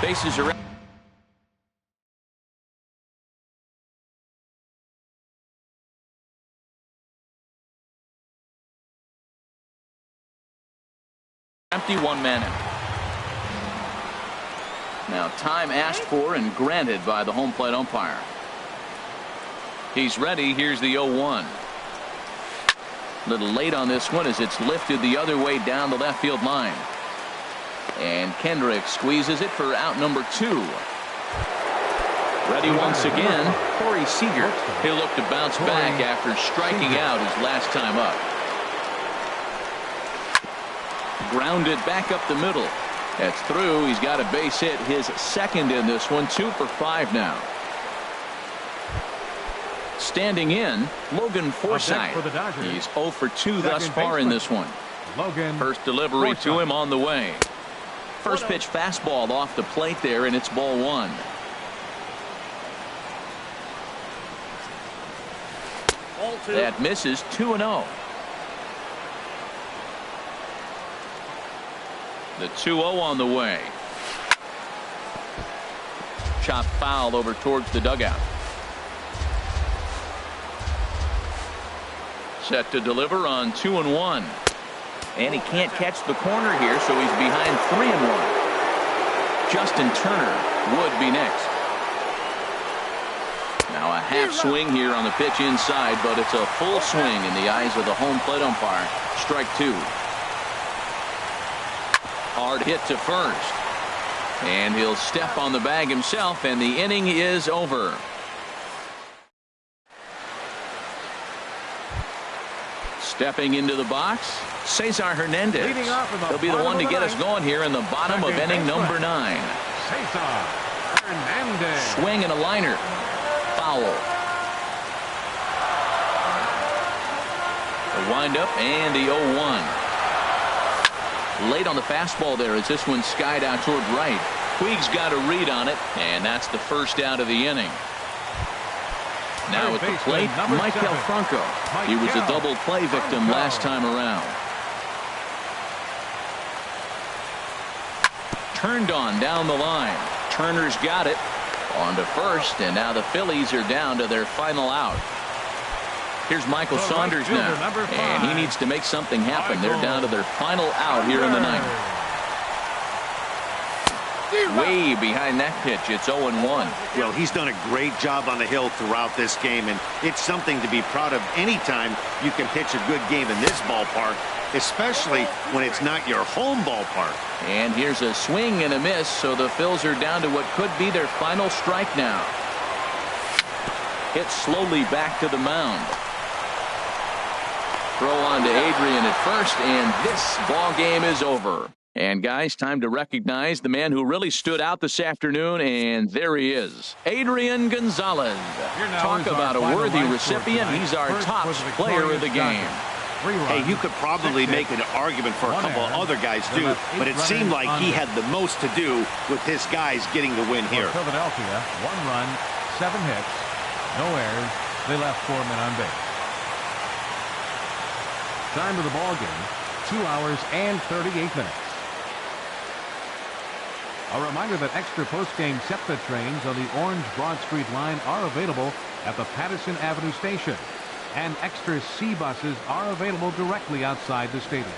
Bases are empty, 1 man out. Now time asked for and granted by the home plate umpire. He's ready. Here's the 0-1. Little late on this one as it's lifted the other way down the left field line. And Kendrick squeezes it for out number 2. Ready once again, Corey Seager. He'll look to bounce back after striking out his last time up. Grounded back up the middle. That's through. He's got a base hit, his 2nd in this one. 2 for 5 now. Standing in, Logan Forsythe. He's 0 for 2 thus far in this one. First delivery to him on the way. First pitch fastball off the plate there, and it's ball one. That misses 2-0. The 2-0 on the way. Chop foul over towards the dugout. Set to deliver on 2-1. And he can't catch the corner here, so he's behind 3-1. Justin Turner would be next. Now a half swing here on the pitch inside, but it's a full swing in the eyes of the home plate umpire. Strike two. Hard hit to first. And he'll step on the bag himself, and the inning is over. Stepping into the box, Cesar Hernandez. He'll be the one to get us going here in the bottom of inning number 9. Cesar Hernandez. Swing and a liner. Foul. The windup and the 0-1. Late on the fastball there as this one skied out toward right. Puig's got a read on it, and that's the first out of the inning. Now at the plate, Michael Franco. He was a double play victim last time around. Turned on down the line. Turner's got it. On to first, and now the Phillies are down to their final out. Here's Michael Saunders now, and he needs to make something happen. They're down to their final out here in the ninth. Way behind that pitch. It's 0-1. Well, he's done a great job on the hill throughout this game, and it's something to be proud of anytime you can pitch a good game in this ballpark, especially when it's not your home ballpark. And here's a swing and a miss, so the Phils are down to what could be their final strike now. Hit slowly back to the mound. Throw on to Adrian at first, and this ball game is over. And guys, time to recognize the man who really stood out this afternoon, and there he is, Adrian Gonzalez. Talk about a worthy recipient. He's our top player of the game. Hey, you could probably make an argument for a couple of other guys too, but it seemed like he had the most to do with his guys getting the win here. Philadelphia, 1 run, 7 hits, no errors. They left 4 men on base. Time of the ball game, 2 hours and 38 minutes. A reminder that extra post-game SEPTA trains on the Orange Broad Street line are available at the Patterson Avenue station, and extra C buses are available directly outside the stadium.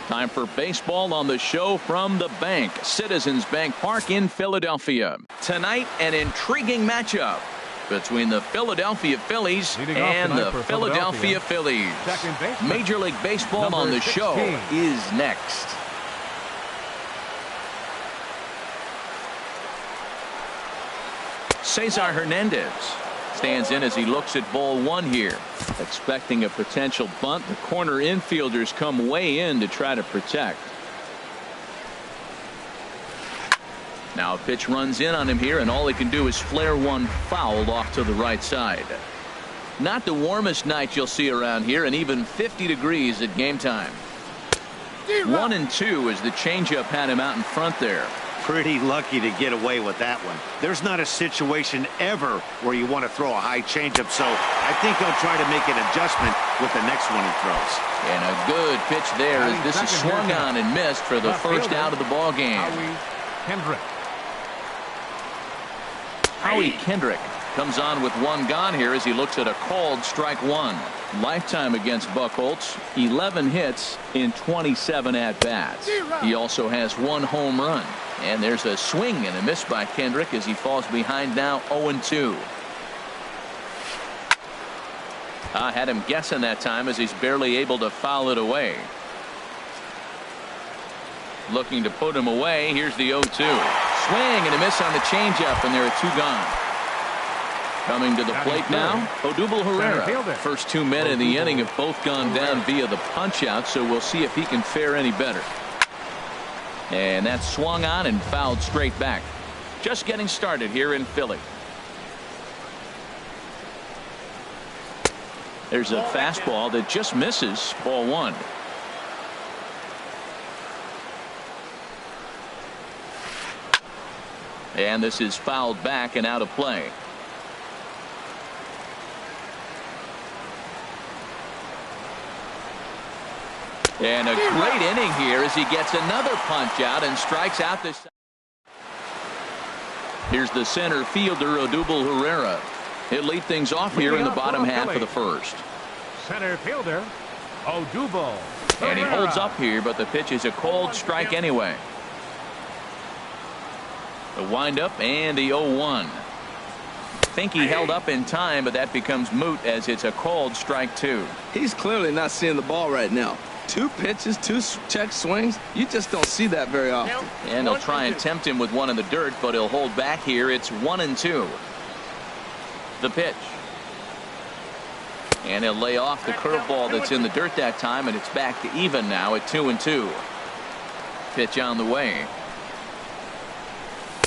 Time for baseball on the show from the bank. Citizens Bank Park in Philadelphia. Tonight, an intriguing matchup between the Philadelphia Phillies and the Philadelphia Phillies. Major League Baseball on the show is next. Cesar Hernandez stands in as he looks at ball one here. Expecting a potential bunt. The corner infielders come way in to try to protect. Now a pitch runs in on him here, and all he can do is flare one foul off to the right side. Not the warmest night you'll see around here, and even 50 degrees at game time. 1-2 as the changeup had him out in front there. Pretty lucky to get away with that one. There's not a situation ever where you want to throw a high changeup, so I think he'll try to make an adjustment with the next one he throws. And a good pitch there as this is swung on and missed for the first out of the ball game. Howie Kendrick comes on with one gone here as he looks at a called strike one. Lifetime against Buchholz, 11 hits in 27 at-bats. He also has one home run. And there's a swing and a miss by Kendrick as he falls behind now 0-2. Had him guessing that time as he's barely able to foul it away. Looking to put him away. Here's the 0-2. Swing and a miss on the changeup, and there are two gone. Coming to the plate now, Odubel Herrera. First 2 men in the inning have both gone down via the punch-out, so we'll see if he can fare any better. And that's swung on and fouled straight back. Just getting started here in Philly. There's a fastball that just misses. Ball one. And this is fouled back and out of play. And a great inning here as he gets another punch out and strikes out this. Here's the center fielder, Odubel Herrera. He'll lead things off here in the bottom half of the first. Center fielder, Odubel Herrera. And he holds up here, but the pitch is a called strike anyway. The windup and the 0-1. Think he held up in time, but that becomes moot as it's a called strike two. He's clearly not seeing the ball right now. 2 pitches, 2 check swings. You just don't see that very often. And they'll try and tempt him with one in the dirt, but he'll hold back here. It's 1-2. The pitch. And he'll lay off the curveball that's in the dirt that time, and it's back to even now at 2-2. Pitch on the way.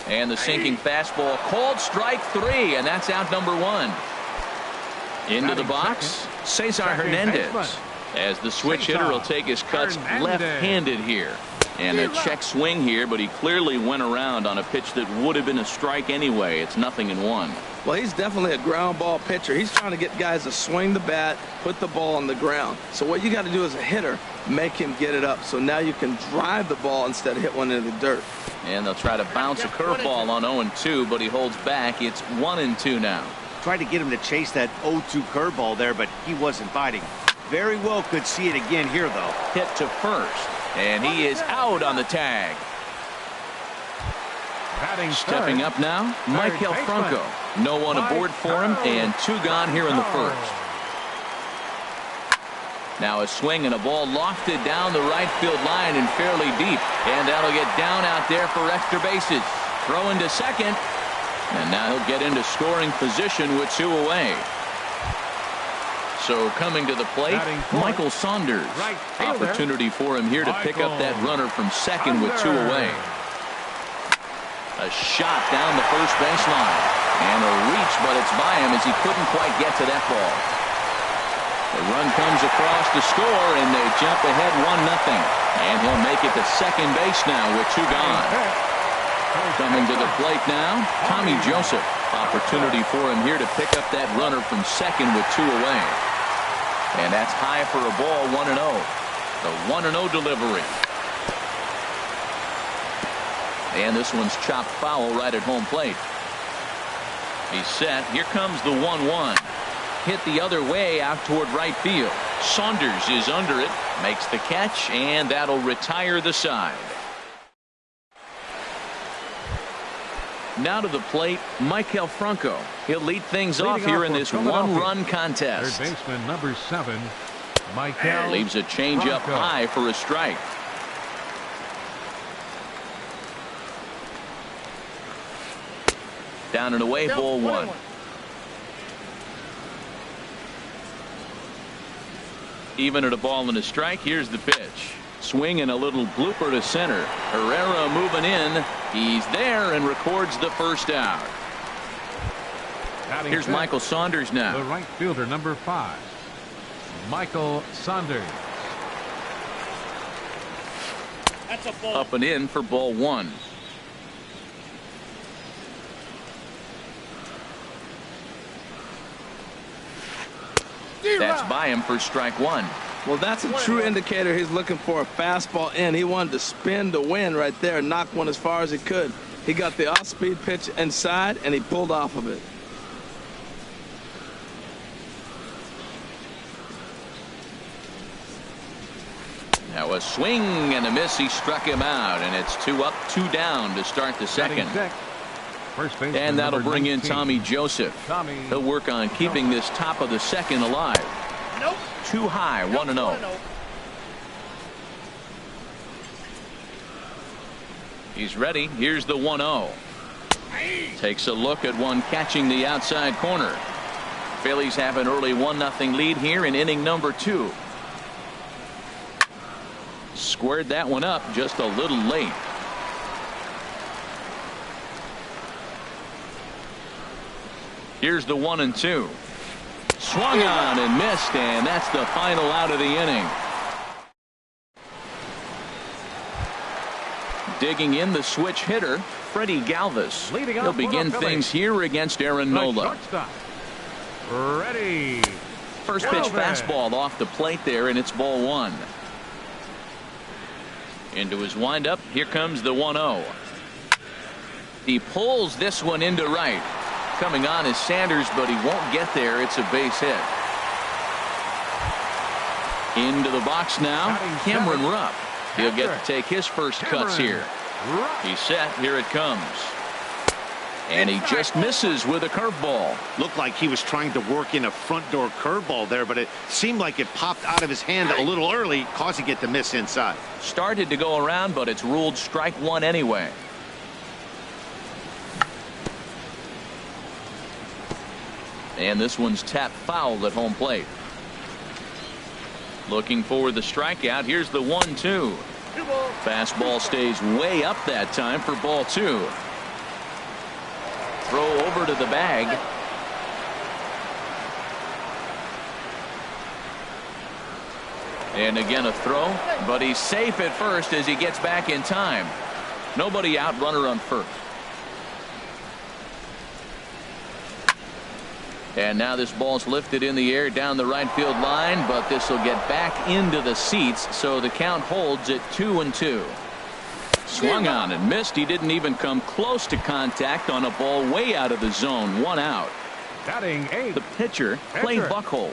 And the sinking fastball, called strike 3, and that's out number 1. Into the box, Cesar Hernandez. As the switch hitter will take his cuts left-handed here. And a check swing here, but he clearly went around on a pitch that would have been a strike anyway. It's 0-1. Well, he's definitely a ground ball pitcher. He's trying to get guys to swing the bat, put the ball on the ground. So what you got to do as a hitter, make him get it up. So now you can drive the ball instead of hit one into the dirt. And they'll try to bounce a curveball on 0-2, but he holds back. It's 1-2 now. Tried to get him to chase that 0-2 curveball there, but he wasn't biting. Very well could see it again here, though. Hit to first, and he is out on the tag. Stepping up now, Michael Franco. No one aboard for him, and 2 gone here in the first. Now a swing and a ball lofted down the right field line and fairly deep. And that'll get down out there for extra bases. Throw into second. And now he'll get into scoring position with 2 away. So coming to the plate, Michael Saunders. Opportunity for him here to pick up that runner from second with 2 away. A shot down the first baseline. And a reach, but it's by him as he couldn't quite get to that ball. The run comes across to score, and they jump ahead 1-0. And he'll make it to second base now with 2 gone. Coming to the plate now, Tommy Joseph. Opportunity for him here to pick up that runner from second with 2 away. And that's high for a ball, 1-0. The 1-0 delivery. And this one's chopped foul right at home plate. He's set. Here comes the 1-1. Hit the other way out toward right field. Saunders is under it, makes the catch, and that'll retire the side. Now to the plate, Michael Franco. He'll lead things off here in this one-run contest. Third baseman number 7, Michael. Leaves a changeup high for a strike. Down and away, ball 1. Even at a ball and a strike, here's the pitch. Swing and a little blooper to center. Herrera moving in. He's there and records the first out. Here's Michael Saunders now. The right fielder, number 5, Michael Saunders. That's a ball. Up and in for ball 1. That's by him for strike 1. Well, that's a true indicator he's looking for a fastball in. He wanted to spin to win right there, knock one as far as he could. He got the off-speed pitch inside, and he pulled off of it. Now a swing and a miss. He struck him out, and it's 2 up, 2 down to start the second. And that'll bring in Tommy Joseph. He'll work on keeping this top of the second alive. Nope. Too high, 1-0. He's ready. Here's the 1-0. Takes a look at one catching the outside corner. Phillies have an early 1-0 lead here in inning number 2. Squared that one up just a little late. Here's the 1-2. Swung on and missed, and that's the final out of the inning. Digging in the switch hitter, Freddie Galvis. He'll begin things here against Aaron Nola. Ready. First pitch fastball off the plate there, and it's ball 1. Into his windup, here comes the 1-0. He pulls this one into right. Coming on is Sanders, but he won't get there. It's a base hit. Into the box now, Cameron Rupp. He'll get to take his first cuts here. He's set. Here it comes. And he just misses with a curveball. Looked like he was trying to work in a front door curveball there, but it seemed like it popped out of his hand a little early, causing it to miss inside. Started to go around, but it's ruled strike 1 anyway. And this one's tapped foul at home plate. Looking for the strikeout. Here's the 1-2. Fastball stays way up that time for ball 2. Throw over to the bag. And again a throw, but he's safe at first as he gets back in time. Nobody out, runner on first. And now this ball's lifted in the air down the right field line, but this will get back into the seats, so the count holds at 2-2. Swung on and missed. He didn't even come close to contact on a ball way out of the zone. 1 out. The pitcher, Clay Buchholz,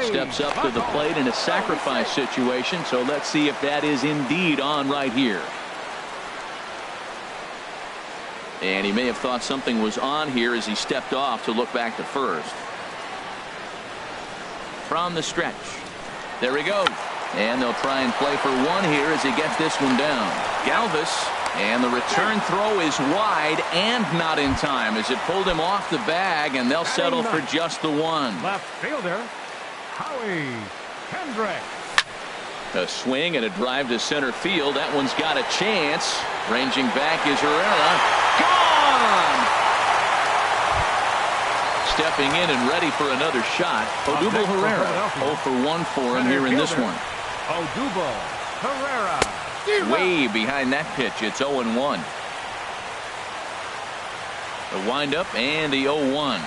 steps up to the plate in a sacrifice situation, so let's see if that is indeed on right here. And he may have thought something was on here as he stepped off to look back to first. From the stretch. There he goes. And they'll try and play for 1 here as he gets this one down. Galvis, and the return throw is wide and not in time as it pulled him off the bag, and they'll settle for just the 1. Left fielder, Howie Kendrick. A swing and a drive to center field. That one's got a chance. Ranging back is Herrera. Gone! Stepping in and ready for another shot, Odubel Herrera. 0 for 1 for him here in this one. Odubel Herrera. Way behind that pitch. It's 0-1. The windup and the 0-1.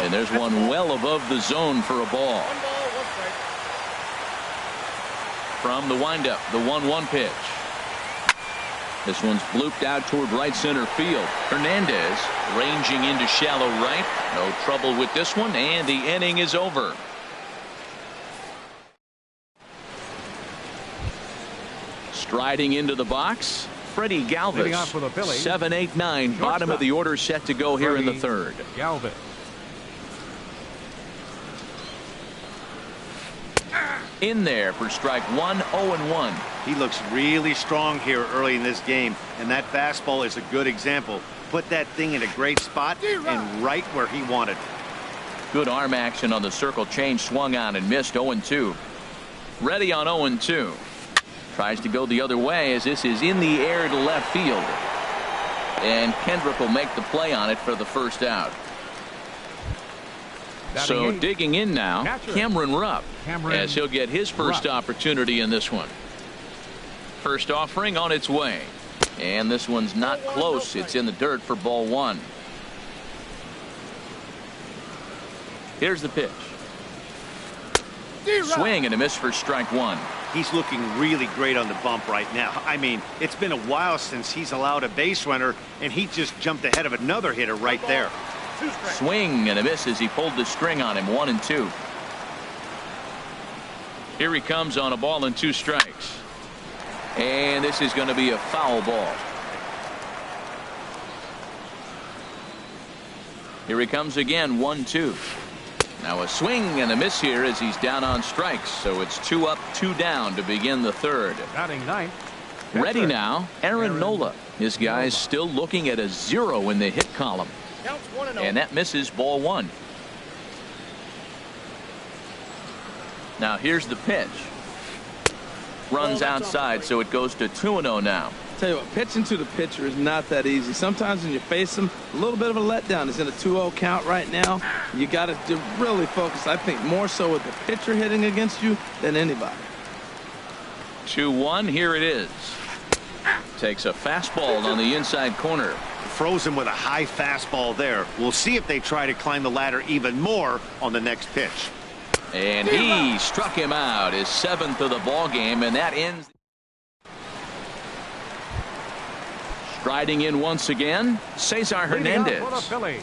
And there's one well above the zone for a ball. From the windup, the 1-1 pitch. This one's blooped out toward right center field. Hernandez ranging into shallow right. No trouble with this one, and the inning is over. Striding into the box, Freddie Galvis. Leading off for the Phillies, 7, 8, 9, shortstop. bottom of the order set to go here in the third. Galvis. In there for strike one, 0-1. He looks really strong here early in this game, and that fastball is a good example. Put that thing in a great spot and right where he wanted. Good arm action on the circle change, swung on and missed. 0-2. Ready on 0-2. Tries to go the other way as this is in the air to left field. And Kendrick will make the play on it for the first out. So digging in now, Cameron Rupp, as he'll get his first opportunity in this one. First offering on its way. And this one's not close. It's in the dirt for ball one. Here's the pitch. Swing and a miss for strike one. He's looking really great on the bump right now. I mean, it's been a while since he's allowed a base runner, and he just jumped ahead of another hitter right there. Swing and a miss as he pulled the string on him. 1-2. Here he comes on a ball and 2 strikes. And this is going to be a foul ball. Here he comes again. 1-2. Now a swing and a miss here as he's down on strikes. So it's 2 up, 2 down to begin the third. Batting ninth. Ready now, Aaron Nola. This guy's still looking at a 0 in the hit column. And that misses ball one. Now here's the pitch. Runs outside, so it goes to 2-0 now. Tell you what, pitching to the pitcher is not that easy. Sometimes when you face him, a little bit of a letdown. He's in a 2-0 count right now. You got to really focus, I think, more so with the pitcher hitting against you than anybody. 2-1, here it is. Takes a fastball on the inside corner. Froze him with a high fastball there. We'll see if they try to climb the ladder even more on the next pitch. And he struck him out, his 7th of the ball game, and that ends. Striding in once again, Cesar Hernandez.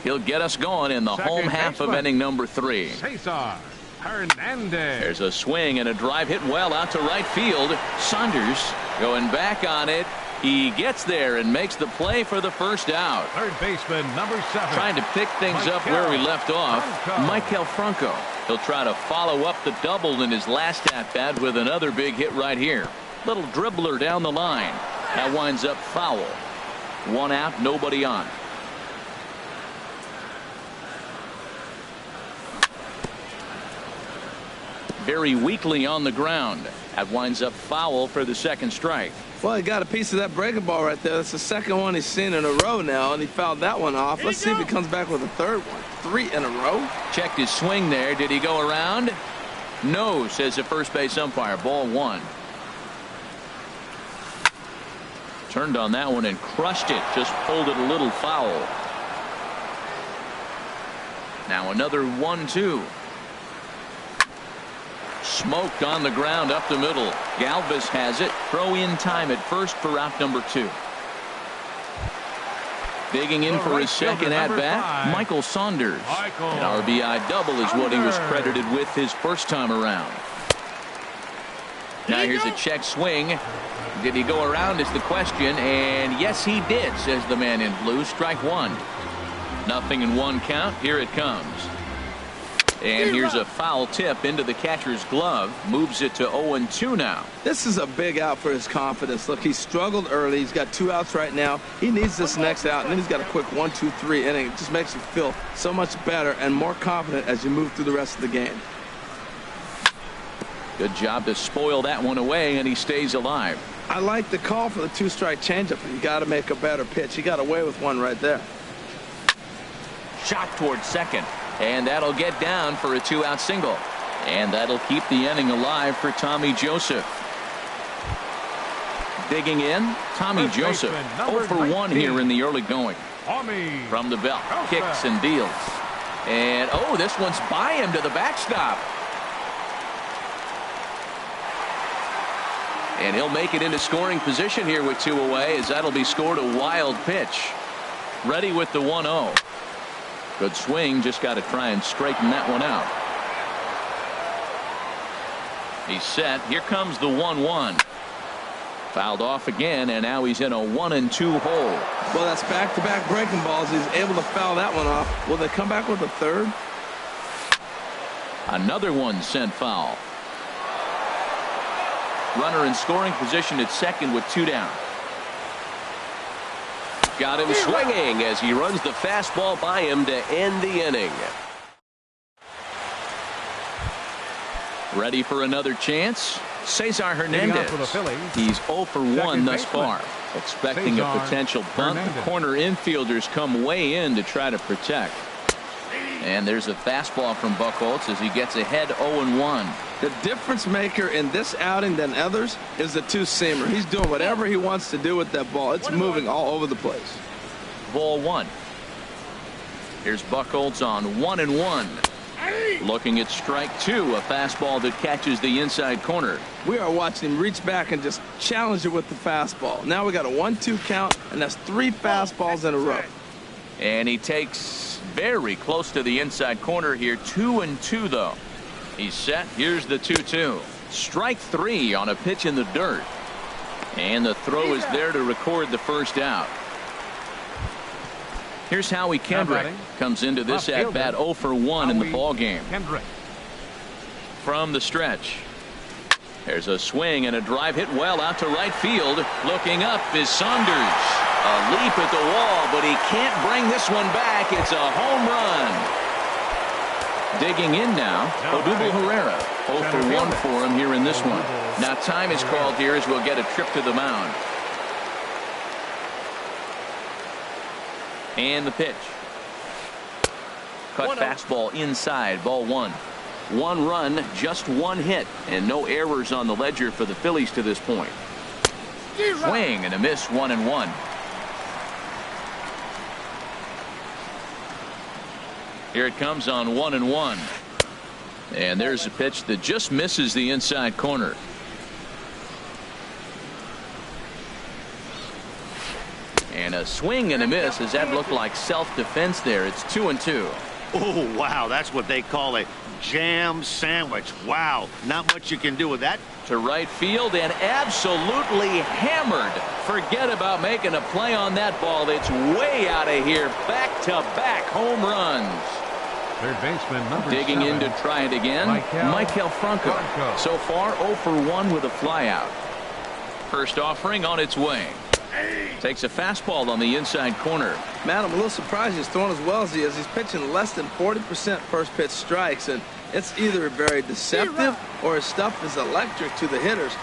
He'll get us going in the home half of inning number 3. Cesar Hernandez. There's a swing and a drive hit well out to right field. Saunders going back on it. He gets there and makes the play for the first out. Third baseman number 7. Trying to pick things up where we left off. Maikel Franco. He'll try to follow up the double in his last at-bat with another big hit right here. Little dribbler down the line. That winds up foul. 1 out, nobody on. Very weakly on the ground. That winds up foul for the second strike. Well, he got a piece of that breaking ball right there. That's the second one he's seen in a row now, and he fouled that one off. Let's see if he comes back with a third one. 3 in a row. Checked his swing there. Did he go around? No, says the first base umpire. Ball 1. Turned on that one and crushed it. Just pulled it a little foul. Now another 1-2. Smoked on the ground up the middle. Galvis has it. Throw in time at first for out number 2. Digging in for his second at bat, Michael Saunders. An RBI double is what he was credited with his first time around. Now here's a check swing. Did he go around is the question, and yes he did, says the man in blue. Strike 1. Nothing in 1 count. Here it comes. And here's a foul tip into the catcher's glove. Moves it to 0-2 now. This is a big out for his confidence. Look, he struggled early. He's got 2 outs right now. He needs this next out, and then he's got a quick 1-2-3 inning. It just makes you feel so much better and more confident as you move through the rest of the game. Good job to spoil that one away, and he stays alive. I like the call for the 2-strike changeup, but you got to make a better pitch. He got away with one right there. Shot towards second. And that'll get down for a 2-out single. And that'll keep the inning alive for Tommy Joseph. Digging in, Tommy Joseph. 0 for 1 here in the early going. From the belt, kicks and deals. And, oh, this one's by him to the backstop. And he'll make it into scoring position here with 2 away, as that'll be scored a wild pitch. Ready with the 1-0. Good swing, just got to try and straighten that one out. He's set. Here comes the 1-1. Fouled off again, and now he's in a 1-2 hole. Well, that's back-to-back breaking balls. He's able to foul that one off. Will they come back with a third? Another one sent foul. Runner in scoring position at second with 2 down. Got him swinging as he runs the fastball by him to end the inning. Ready for another chance? Cesar Hernandez. For the Phillies, he's 0 for 1 thus far. Expecting a potential bunt. The corner infielders come way in to try to protect. And there's a fastball from Buchholz as he gets ahead 0-1. The difference maker in this outing than others is the two-seamer. He's doing whatever he wants to do with that ball. It's moving all over the place. Ball 1. Here's Buchholz on 1-1. Looking at strike 2, a fastball that catches the inside corner. We are watching him reach back and just challenge it with the fastball. Now we got a 1-2 count, and that's 3 fastballs in a row. And he takes very close to the inside corner here. 2-2 though. He's set. Here's the 2-2. Strike 3 on a pitch in the dirt. And the throw is there to record the first out. Here's Howie Kendrick. Comes into this at bat 0 for 1 in the ball game. From the stretch. There's a swing and a drive hit well out to right field. Looking up is Saunders. A leap at the wall, but he can't bring this one back. It's a home run. Digging in now, Odubel Herrera. 0 for 1 for him here in this one. Now time is called here as we'll get a trip to the mound. And the pitch. Cut fastball inside, ball 1. 1 run, just 1 hit, and no errors on the ledger for the Phillies to this point. Swing and a miss, 1-1. Here it comes on 1-1. And there's a pitch that just misses the inside corner. And a swing and a miss as that looked like self-defense there. It's 2-2. Oh, wow. That's what they call a jam sandwich. Wow. Not much you can do with that. To right field and absolutely hammered. Forget about making a play on that ball. It's way out of here. Back-to-back home runs. Third baseman number Digging 7, in to try it again. Michael Franco. So far 0 for 1 with a flyout. First offering on its way. Takes a fastball on the inside corner. Man, I'm a little surprised he's throwing as well as he is. He's pitching less than 40% first pitch strikes, and it's either very deceptive or his stuff is electric to the hitters.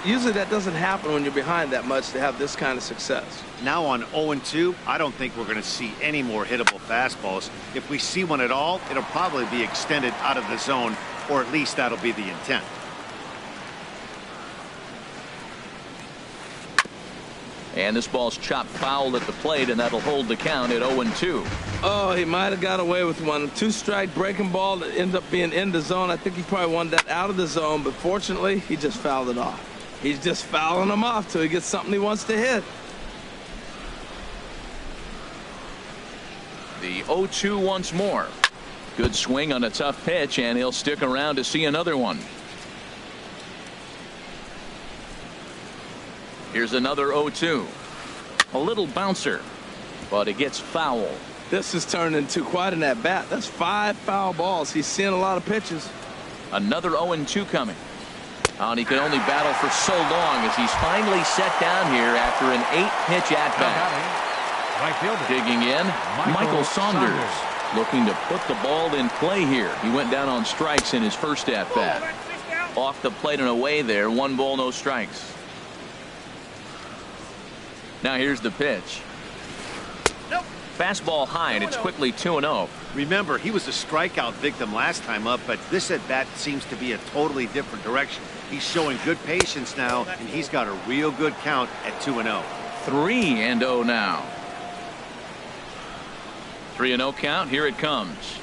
Usually that doesn't happen when you're behind that much to have this kind of success. Now on 0-2, I don't think we're going to see any more hittable fastballs. If we see one at all, it'll probably be extended out of the zone, or at least that'll be the intent. And this ball's chopped foul at the plate, and that'll hold the count at 0-2. Oh, he might have got away with one. 2-strike breaking ball that ended up being in the zone. I think he probably wanted that out of the zone, but fortunately, he just fouled it off. He's just fouling them off till he gets something he wants to hit. The 0-2 once more. Good swing on a tough pitch, and he'll stick around to see another one. Here's another 0-2. A little bouncer, but it gets foul. This has turned into quite an at-bat. That's 5 foul balls. He's seeing a lot of pitches. Another 0-2 coming. And he can only battle for so long as he's finally set down here after an 8-pitch at-bat. Digging in, Michael Saunders. Looking to put the ball in play here. He went down on strikes in his first at-bat. Off the plate and away there. 1 ball, no strikes. Now here's the pitch. Fastball high, and it's quickly 2-0. Remember, he was a strikeout victim last time up, but this at-bat seems to be a totally different direction. He's showing good patience now, and he's got a real good count at 2-0. 3-0 now. 3-0 count. Here it comes.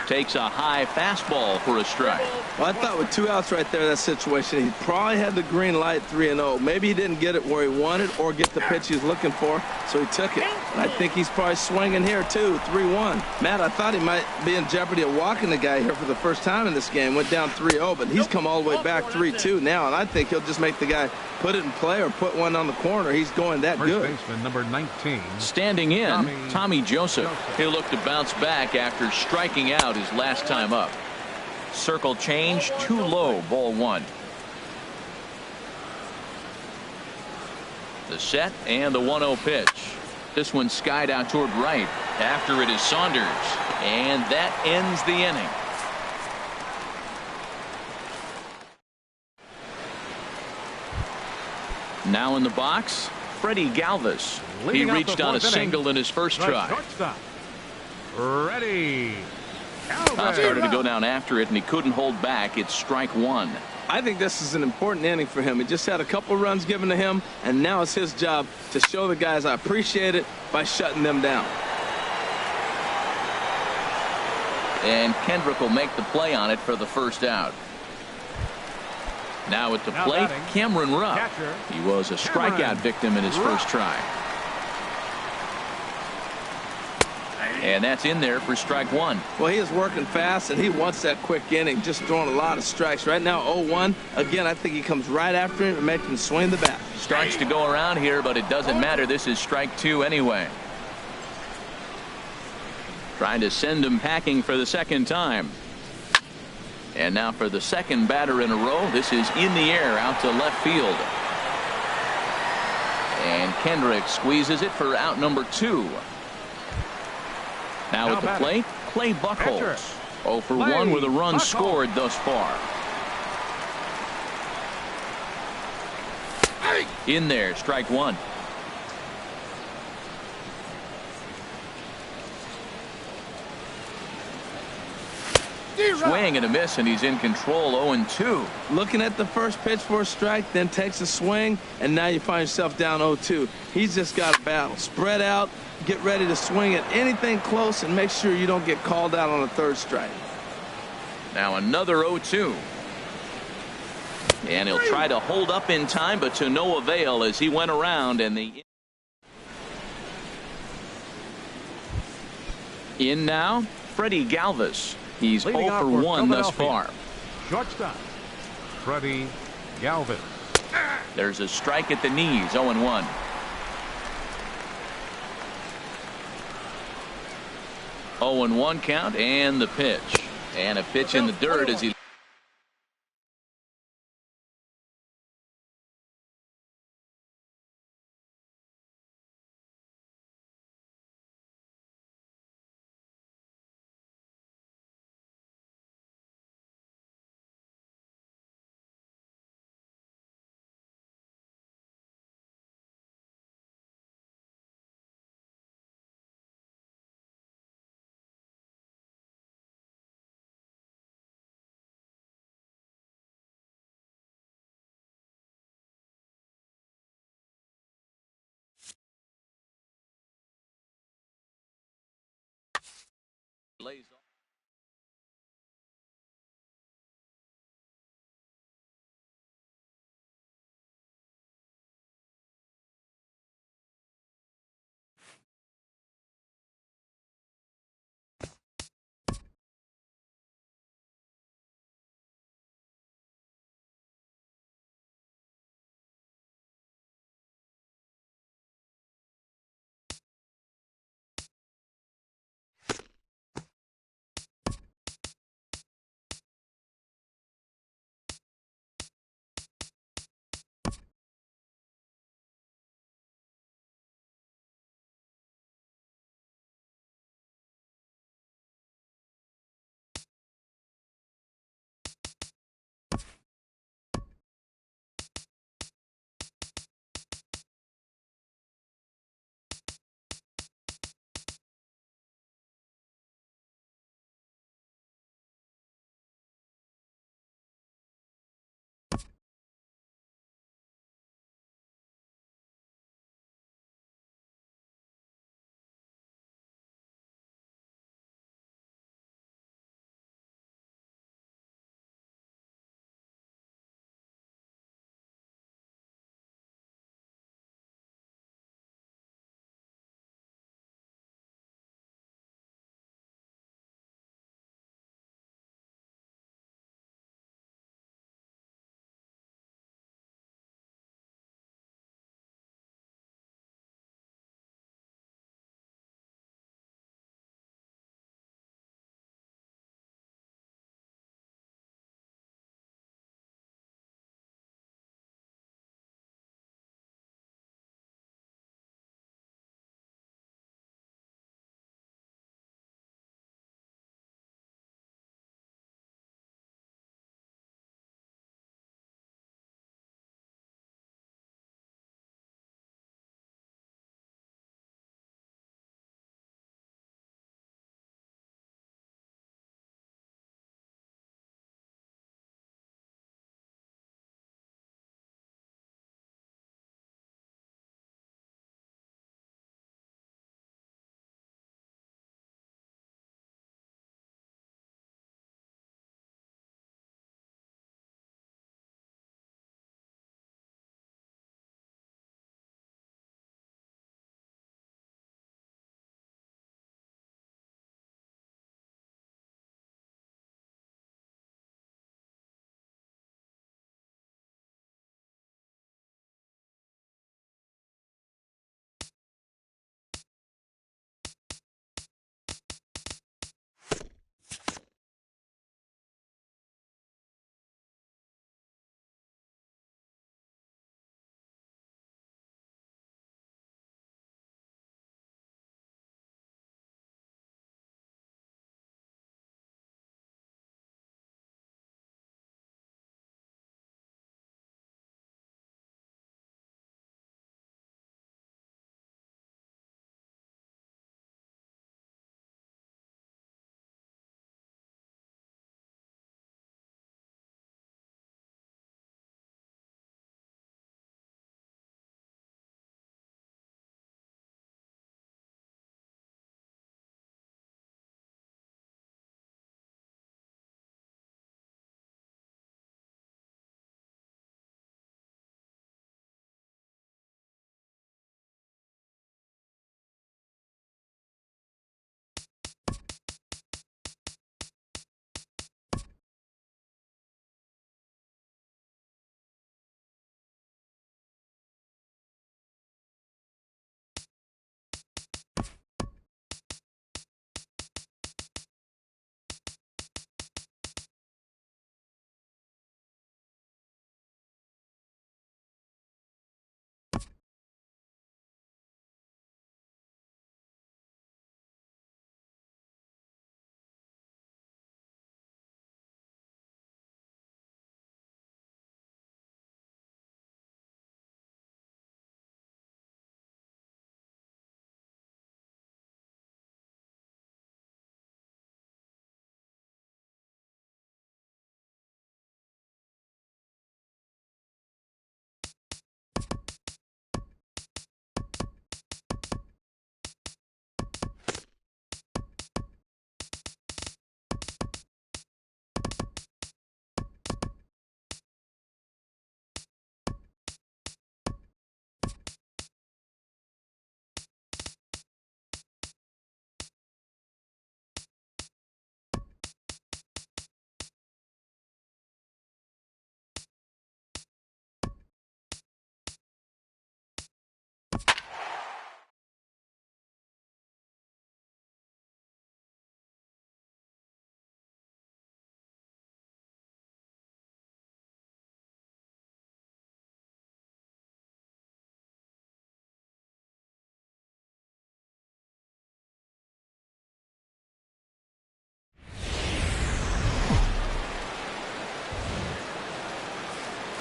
Takes a high fastball for a strike. Well, I thought with 2 outs right there in that situation, he probably had the green light 3-0. Maybe he didn't get it where he wanted or get the pitch he was looking for, so he took it. And I think he's probably swinging here, too, 3-1. Matt, I thought he might be in jeopardy of walking the guy here for the first time in this game. Went down 3-0, but he's come all the way back 3-2 now, and I think he'll just make the guy put it in play or put one on the corner. He's going that First good. baseman number 19. Standing in, Tommy Joseph. He'll look to bounce back after striking out his last time up. Circle change, too low, ball 1. The set and the 1-0 pitch. This one skied out toward right. After it is Saunders. And that ends the inning. Now in the box, Freddie Galvis. He reached on a single in his first try. Shortstop. Ready. Started to go down after it, and he couldn't hold back. It's strike 1. I think this is an important inning for him. He just had a couple runs given to him, and now it's his job to show the guys I appreciate it by shutting them down. And Kendrick will make the play on it for the first out. Now at the plate, Cameron Rupp. He was a strikeout victim in his first try. And that's in there for strike 1. Well, he is working fast, and he wants that quick inning, just throwing a lot of strikes. Right now, 0-1. Again, I think he comes right after him and makes him swing the bat. Starts to go around here, but it doesn't matter. This is strike 2 anyway. Trying to send him packing for the second time. And now for the second batter in a row, this is in the air out to left field. And Kendrick squeezes it for out number 2. Now at the plate, Clay Buchholz. 0 for 1 with a run scored thus far. In there, strike 1. Swing and a miss, and he's in control. 0-2. Looking at the first pitch for a strike, then takes a swing, and now you find yourself down 0-2. He's just got a battle. Spread out, get ready to swing at anything close, and make sure you don't get called out on a third strike. Now another 0-2. And he'll try to hold up in time, but to no avail as he went around. And the in now, Freddie Galvis. He's 0 for 1 thus far. Shortstop, Freddie Galvis. There's a strike at the knees, 0-1. 0-1 count, and the pitch. And a pitch in the dirt as he lays off.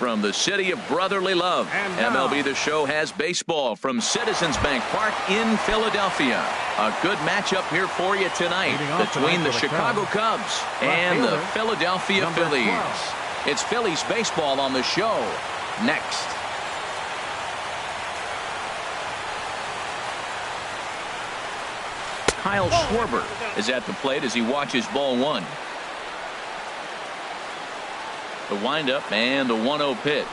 from the city of brotherly love. MLB The Show has baseball from Citizens Bank Park in Philadelphia. A good matchup here for you tonight between the Chicago Cubs and the Philadelphia Phillies. It's Phillies baseball on the show next. Kyle Schwarber is at the plate as he watches ball one. The windup and the 1-0 pitch.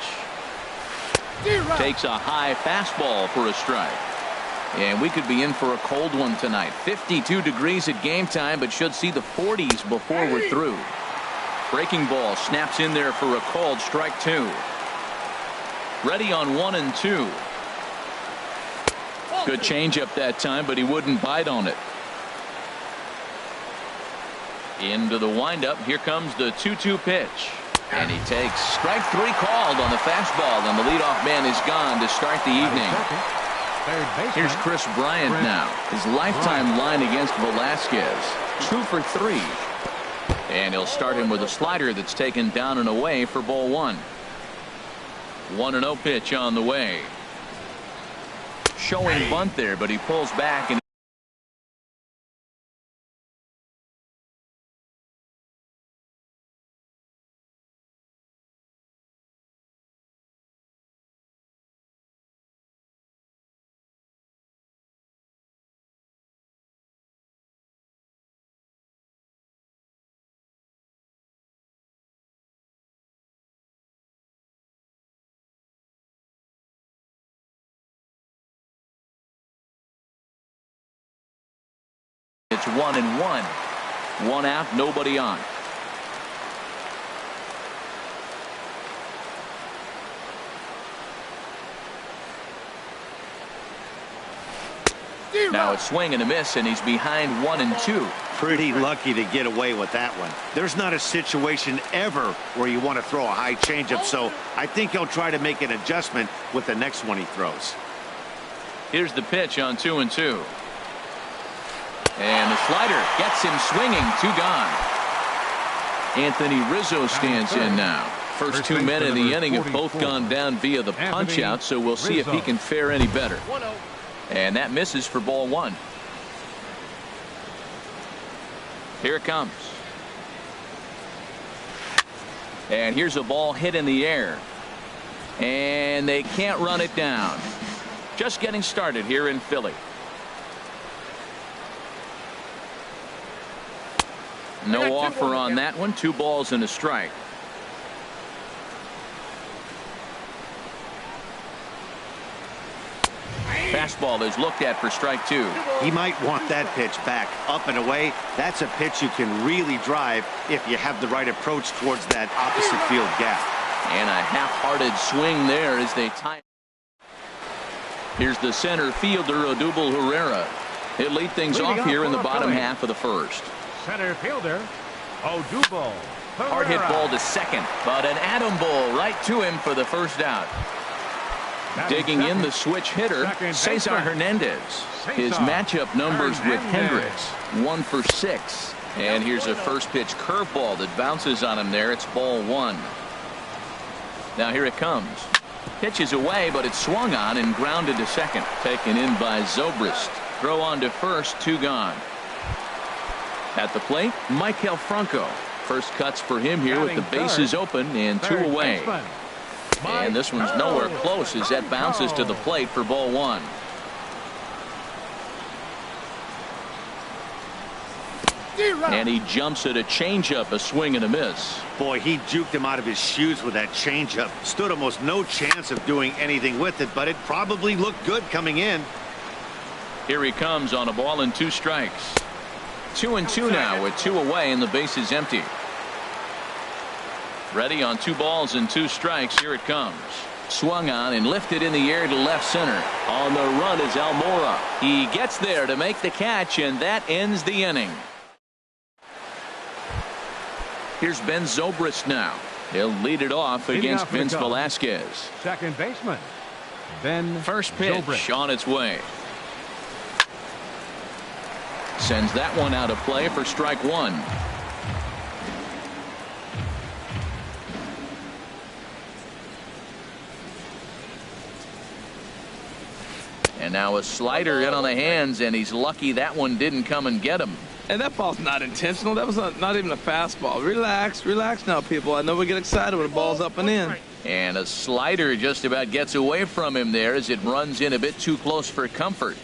Takes a high fastball for a strike. And we could be in for a cold one tonight. 52 degrees at game time, but should see the 40s before we're through. Breaking ball snaps in there for a called strike two. Ready on 1-2. Good changeup that time, but he wouldn't bite on it. Into the windup. Here comes the 2-2 pitch. And he takes strike three called on the fastball, and the leadoff man is gone to start the evening. Here's Chris Bryant now. His lifetime line against Velasquez, 2 for 3. And he'll start him with a slider that's taken down and away for ball one. 1-0 pitch on the way. Showing bunt there, but he pulls back and it's 1-1. 1 out, nobody on. Now it's swing and a miss, and he's behind 1-2. Pretty lucky to get away with that one. There's not a situation ever where you want to throw a high changeup, so I think he'll try to make an adjustment with the next one he throws. Here's the pitch on 2-2. And the slider gets him swinging. 2 gone. Anthony Rizzo stands in now. First 2 men in the inning have both gone down via the punch out, so we'll see if he can fare any better. And that misses for ball one. Here it comes. And here's a ball hit in the air. And they can't run it down. Just getting started here in Philly. No offer on that one. 2 balls and a strike. Fastball is looked at for strike 2. He might want that pitch back. Up and away. That's a pitch you can really drive if you have the right approach towards that opposite field gap. And a half-hearted swing there as they tie. Here's the center fielder, Odubel Herrera. He'll lead things off here in the bottom half of the first. Center fielder, Odubel Herrera. Hard hit ball to second, but an atom ball right to him for the first out. Digging in the switch hitter, Cesar Hernandez. His matchup numbers with Hendricks, 1 for 6. And here's a first pitch curveball that bounces on him there. It's ball 1. Now here it comes. Pitch is away, but it's swung on and grounded to second. Taken in by Zobrist. Throw on to first, 2 gone. At the plate, Maikel Franco. First cuts for him here with the bases open and 2 away. And this one's nowhere close as that bounces to the plate for ball 1. And he jumps at a changeup, a swing and a miss. Boy, he juked him out of his shoes with that changeup. Stood almost no chance of doing anything with it, but it probably looked good coming in. Here he comes on a ball and 2 strikes. 2-2 now with 2 away and the base is empty. Ready on 2 balls and 2 strikes. Here it comes. Swung on and lifted in the air to left center. On the run is Almora. He gets there to make the catch, and that ends the inning. Here's Ben Zobrist now. He'll lead it off against Vince Velasquez. Second baseman, Ben First pitch Zobrist. on its way. Sends that one out of play for strike 1. And now a slider in on the hands, and he's lucky that one didn't come and get him. And that ball's not intentional. That was not even a fastball. Relax now, people. I know we get excited when the ball's up and in. And a slider just about gets away from him there as it runs in a bit too close for comfort.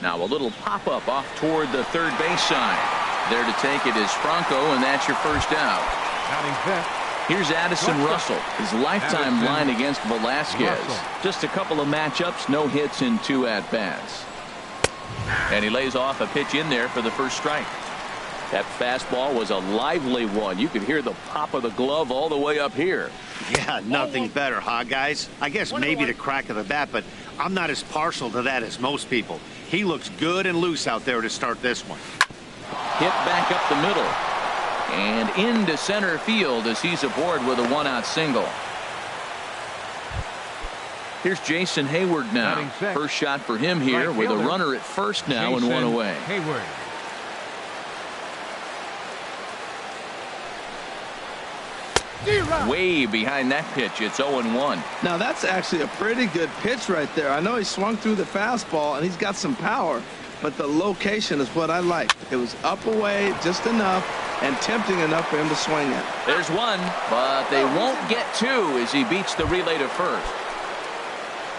Now a little pop-up off toward the third base side. There to take it is Franco, and that's your first out. Batting fifth. Here's Addison Russell, his lifetime line against Velasquez. Just a couple of matchups, no hits in 2 at-bats. And he lays off a pitch in there for the first strike. That fastball was a lively one. You could hear the pop of the glove all the way up here. Yeah, nothing better, huh, guys? I guess maybe the crack of the bat, but I'm not as partial to that as most people. He looks good and loose out there to start this one. Hit back up the middle. And into center field as he's aboard with a 1-out single. Here's Jason Hayward now. First shot for him here with a runner at first now and 1 away. Hayward. Way behind that pitch. It's 0-1. Now that's actually a pretty good pitch right there. I know he swung through the fastball and he's got some power, but the location is what I like. It was up away just enough and tempting enough for him to swing it. There's one, but they won't get 2 as he beats the relay to first.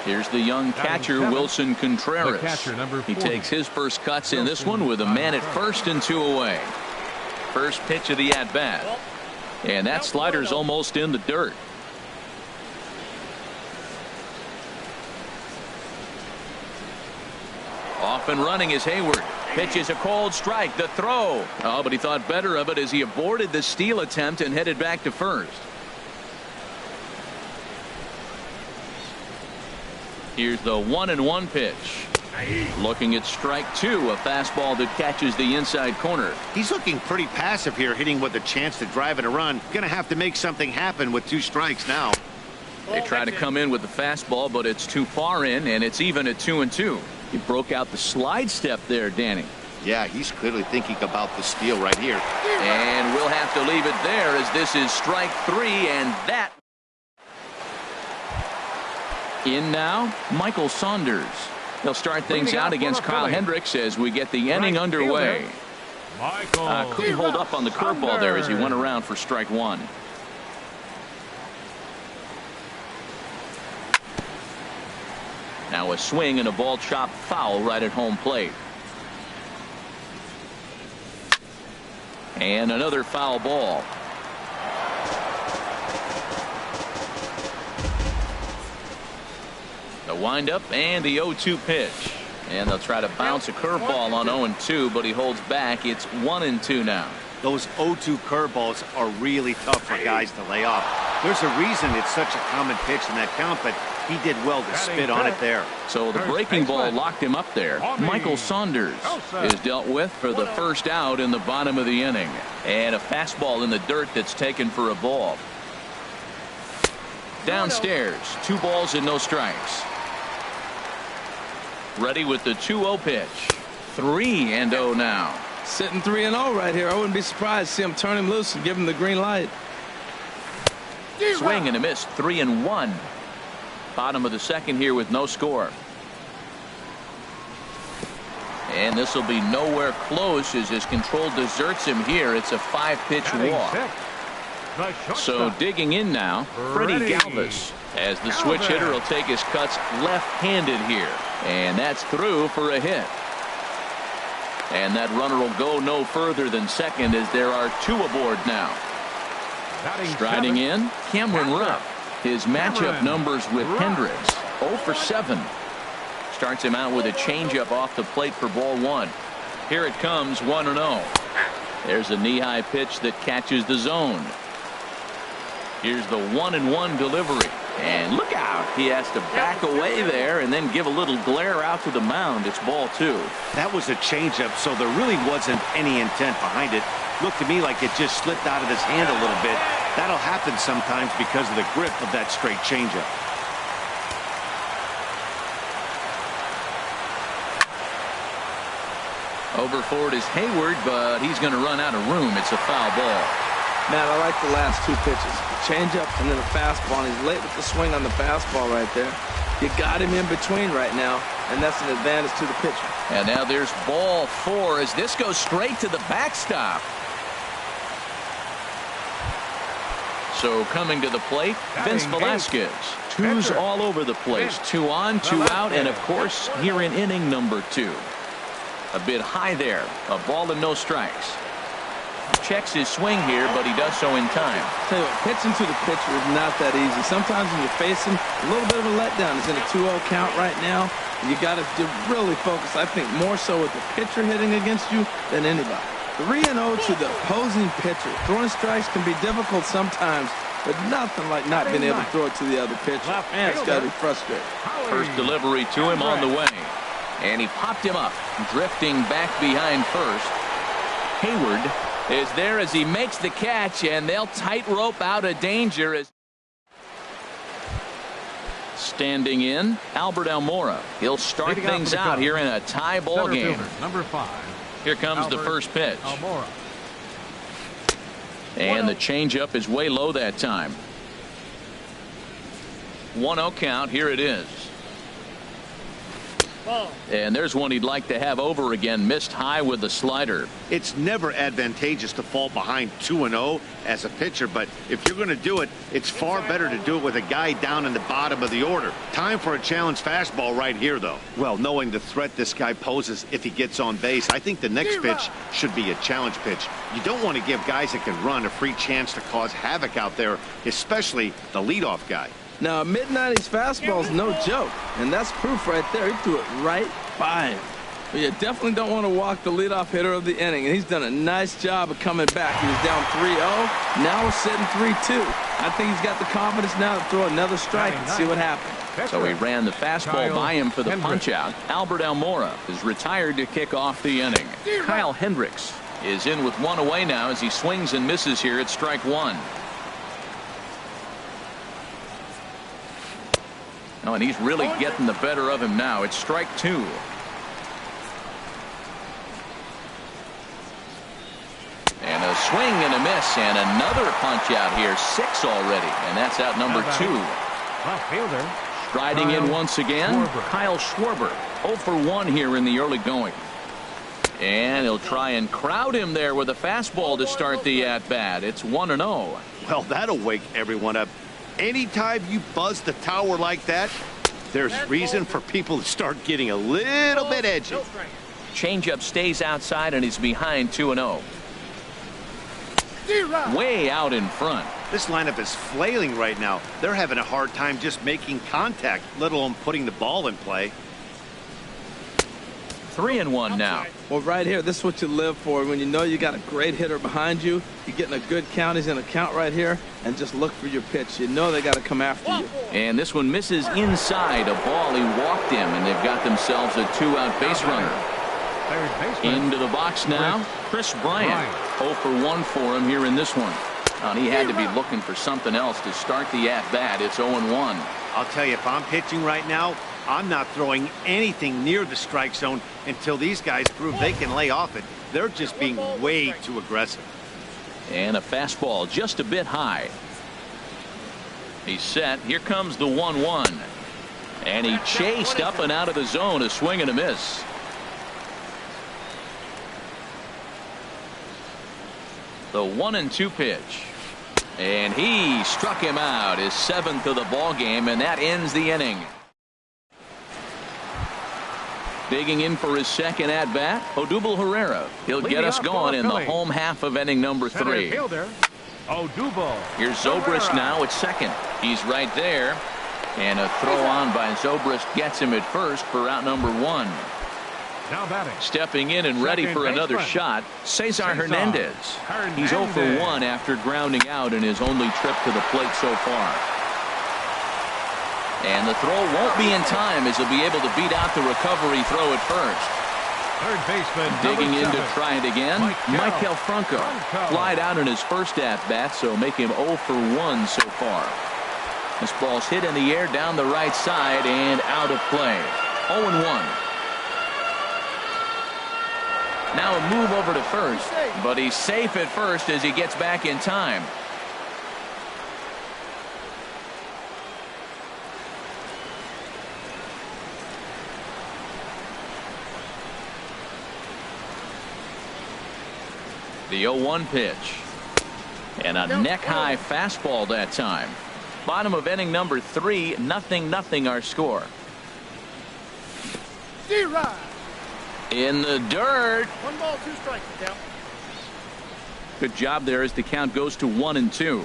Here's the young catcher, Wilson Contreras. He takes his first cuts in this one with a man at first and 2 away. First pitch of the at-bat. And that slider's almost in the dirt. Off and running is Hayward. Pitches a cold strike. The throw. Oh, but he thought better of it as he aborted the steal attempt and headed back to first. Here's the 1-1 pitch. Looking at strike 2, a fastball that catches the inside corner. He's looking pretty passive here, hitting with a chance to drive in a run. Going to have to make something happen with 2 strikes now. They try to come in with the fastball, but it's too far in, and it's even at 2-2. He broke out the slide step there, Danny. Yeah, he's clearly thinking about the steal right here. And we'll have to leave it there as this is strike 3, and that. In now, Michael Saunders. They'll start things out against Kyle Hendricks as we get the inning underway. Couldn't hold up on the curveball there as he went around for strike 1. Now a swing and a ball chopped foul right at home plate. And another foul ball. The windup and the 0-2 pitch. And they'll try to bounce a curveball on 0-2, but he holds back. It's 1-2 now. Those 0-2 curveballs are really tough for guys to lay off. There's a reason it's such a common pitch in that count, but he did well to spit on it there. So the breaking ball locked him up there. Michael Saunders is dealt with for the first out in the bottom of the inning. And a fastball in the dirt that's taken for a ball. Downstairs, 2 balls and no strikes. Ready with the 2-0 pitch. 3-0 now. Sitting 3-0 right here. I wouldn't be surprised to see him turn him loose and give him the green light. Swing and a miss. 3-1. Bottom of the second here with no score. And this will be nowhere close as his control deserts him here. It's a 5-pitch walk. So digging in now, Freddie Galvis, as the switch hitter will take his cuts left-handed here. And that's through for a hit. And that runner will go no further than second as there are 2 aboard now. Striding in, Cameron Rupp. His matchup numbers with Hendricks, 0 for 7. Starts him out with a changeup off the plate for ball 1. Here it comes, 1-0. There's a knee-high pitch that catches the zone. Here's the 1-1 delivery. And look out. He has to back away there and then give a little glare out to the mound. It's ball 2. That was a changeup, so there really wasn't any intent behind it. Looked to me like it just slipped out of his hand a little bit. That'll happen sometimes because of the grip of that straight changeup. Over for it is Hayward, but he's going to run out of room. It's a foul ball. Matt, I like the last 2 pitches. The changeup and then a fastball. And he's late with the swing on the fastball right there. You got him in between right now, and that's an advantage to the pitcher. And now there's ball 4 as this goes straight to the backstop. So coming to the plate, Vince Velasquez. Twos all over the place. 2 on, 2 out, and of course, here in inning number 2. A bit high there. A ball and no strikes. Checks his swing here, but he does so in time. Tell you what, pitching to the pitcher is not that easy. Sometimes when you're facing a little bit of a letdown, it's in a 2-0 count right now. You got to really focus, I think, more so with the pitcher hitting against you than anybody. 3-0 to the opposing pitcher. Throwing strikes can be difficult sometimes, but nothing like not being able to throw it to the other pitcher. Man, it's got to be frustrating. First delivery to him on the way. And he popped him up, drifting back behind first. Hayward is there as he makes the catch, and they'll tightrope out of danger. As standing in, Albert Almora. He'll start things out here in a tie ball game. Number 5. Here comes the first pitch. Almora. And the changeup is way low that time. 1-0 count. Here it is. And there's one he'd like to have over again. Missed high with the slider. It's never advantageous to fall behind 2-0 as a pitcher, but if you're going to do it, it's far better to do it with a guy down in the bottom of the order. Time for a challenge fastball right here, though. Well, knowing the threat this guy poses if he gets on base, I think the next pitch should be a challenge pitch. You don't want to give guys that can run a free chance to cause havoc out there, especially the leadoff guy. Now, a mid-90s fastball is no joke, and that's proof right there. He threw it right by him. But you definitely don't want to walk the leadoff hitter of the inning, and he's done a nice job of coming back. He was down 3-0. Now we're sitting 3-2. I think he's got the confidence now to throw another strike and see what happens. So he ran the fastball by him for the punch-out. Albert Almora is retired to kick off the inning. Kyle Hendricks is in with 1 away now as he swings and misses here at strike 1. Oh, and he's really getting the better of him now. It's strike 2. And a swing and a miss, and another punch out here. 6 already, and that's out number 2. Left fielder. Striding in once again, Kyle Schwarber. 0 for 1 here in the early going. And he'll try and crowd him there with a fastball to start the at-bat. It's 1-0. Well, that'll wake everyone up. Anytime you buzz the tower like that, there's reason for people to start getting a little bit edgy. Changeup stays outside and he's behind 2-0. Way out in front. This lineup is flailing right now. They're having a hard time just making contact, let alone putting the ball in play. 3-1 now. Well, right here, this is what you live for. When you know you got a great hitter behind you, you're getting a good count. He's in a count right here, and just look for your pitch. You know they got to come after you. And this one misses inside. A ball he walked him, and they've got themselves a 2-out base runner. Into the box now, Chris Bryant. 0 for 1 for him here in this one. And he had to be looking for something else to start the at-bat. It's 0-1. I'll tell you, if I'm pitching right now, I'm not throwing anything near the strike zone until these guys prove they can lay off it. They're just being way too aggressive. And a fastball just a bit high. He's set. Here comes the 1-1. And he chased up and out of the zone. A swing and a miss. The 1-2 pitch. And he struck him out. His 7th of the ball game, and that ends the inning. Digging in for his second at-bat, Odubel Herrera. He'll get us going in the home half of inning number 3. Here's Zobrist now at second. He's right there. And a throw on by Zobrist gets him at first for out number 1. Now batting. Stepping in and ready for another shot, Cesar Hernandez. He's 0 for 1 after grounding out in his only trip to the plate so far. And the throw won't be in time as he'll be able to beat out the recovery throw at first. Third baseman digging in to try it again. Michael Franco flied out in his first at-bat, so make him 0 for 1 so far. This ball's hit in the air down the right side and out of play. 0-1. Now a move over to first, but he's safe at first as he gets back in time. The 0-1 pitch. And a neck-high fastball that time. Bottom of inning number 3, 0-0 our score. In the dirt. 1 ball, 2 strikes. Count. Good job there as the count goes to 1-2.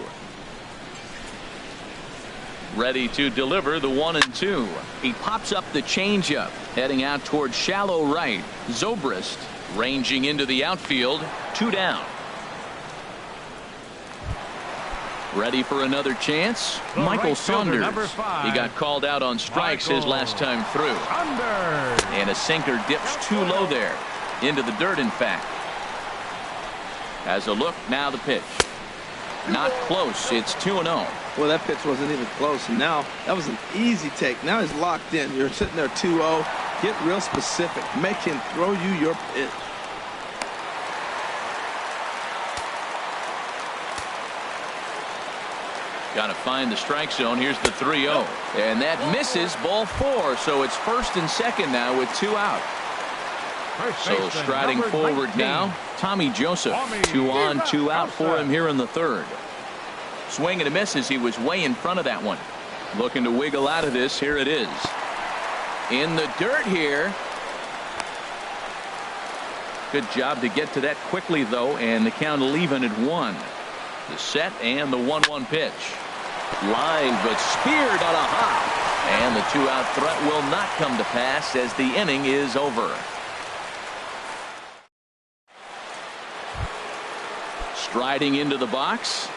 Ready to deliver the 1-2. He pops up the changeup, heading out towards shallow right. Zobrist ranging into the outfield. 2 down. Ready for another chance. Michael right fielder, Saunders. number 5. He got called out on strikes his last time through. And a sinker dips too low there. Into the dirt, in fact. As a look, now the pitch. Not close. It's 2-0. Well, that pitch wasn't even close. And now that was an easy take. Now he's locked in. You're sitting there 2-0. Get real specific. Make him throw you your pitch. Got to find the strike zone. Here's the 3-0. And that misses, ball 4. So it's first and second now with 2 out. So striding forward 19. Now, Tommy Joseph. 2 on, 2 out for him here in the third. Swing and a miss as he was way in front of that one. Looking to wiggle out of this. Here it is. In the dirt here. Good job to get to that quickly, though, and the count even at 1. The set and the 1-1 pitch. Line, but speared on a hop. And the 2-out threat will not come to pass as the inning is over. Striding into the box.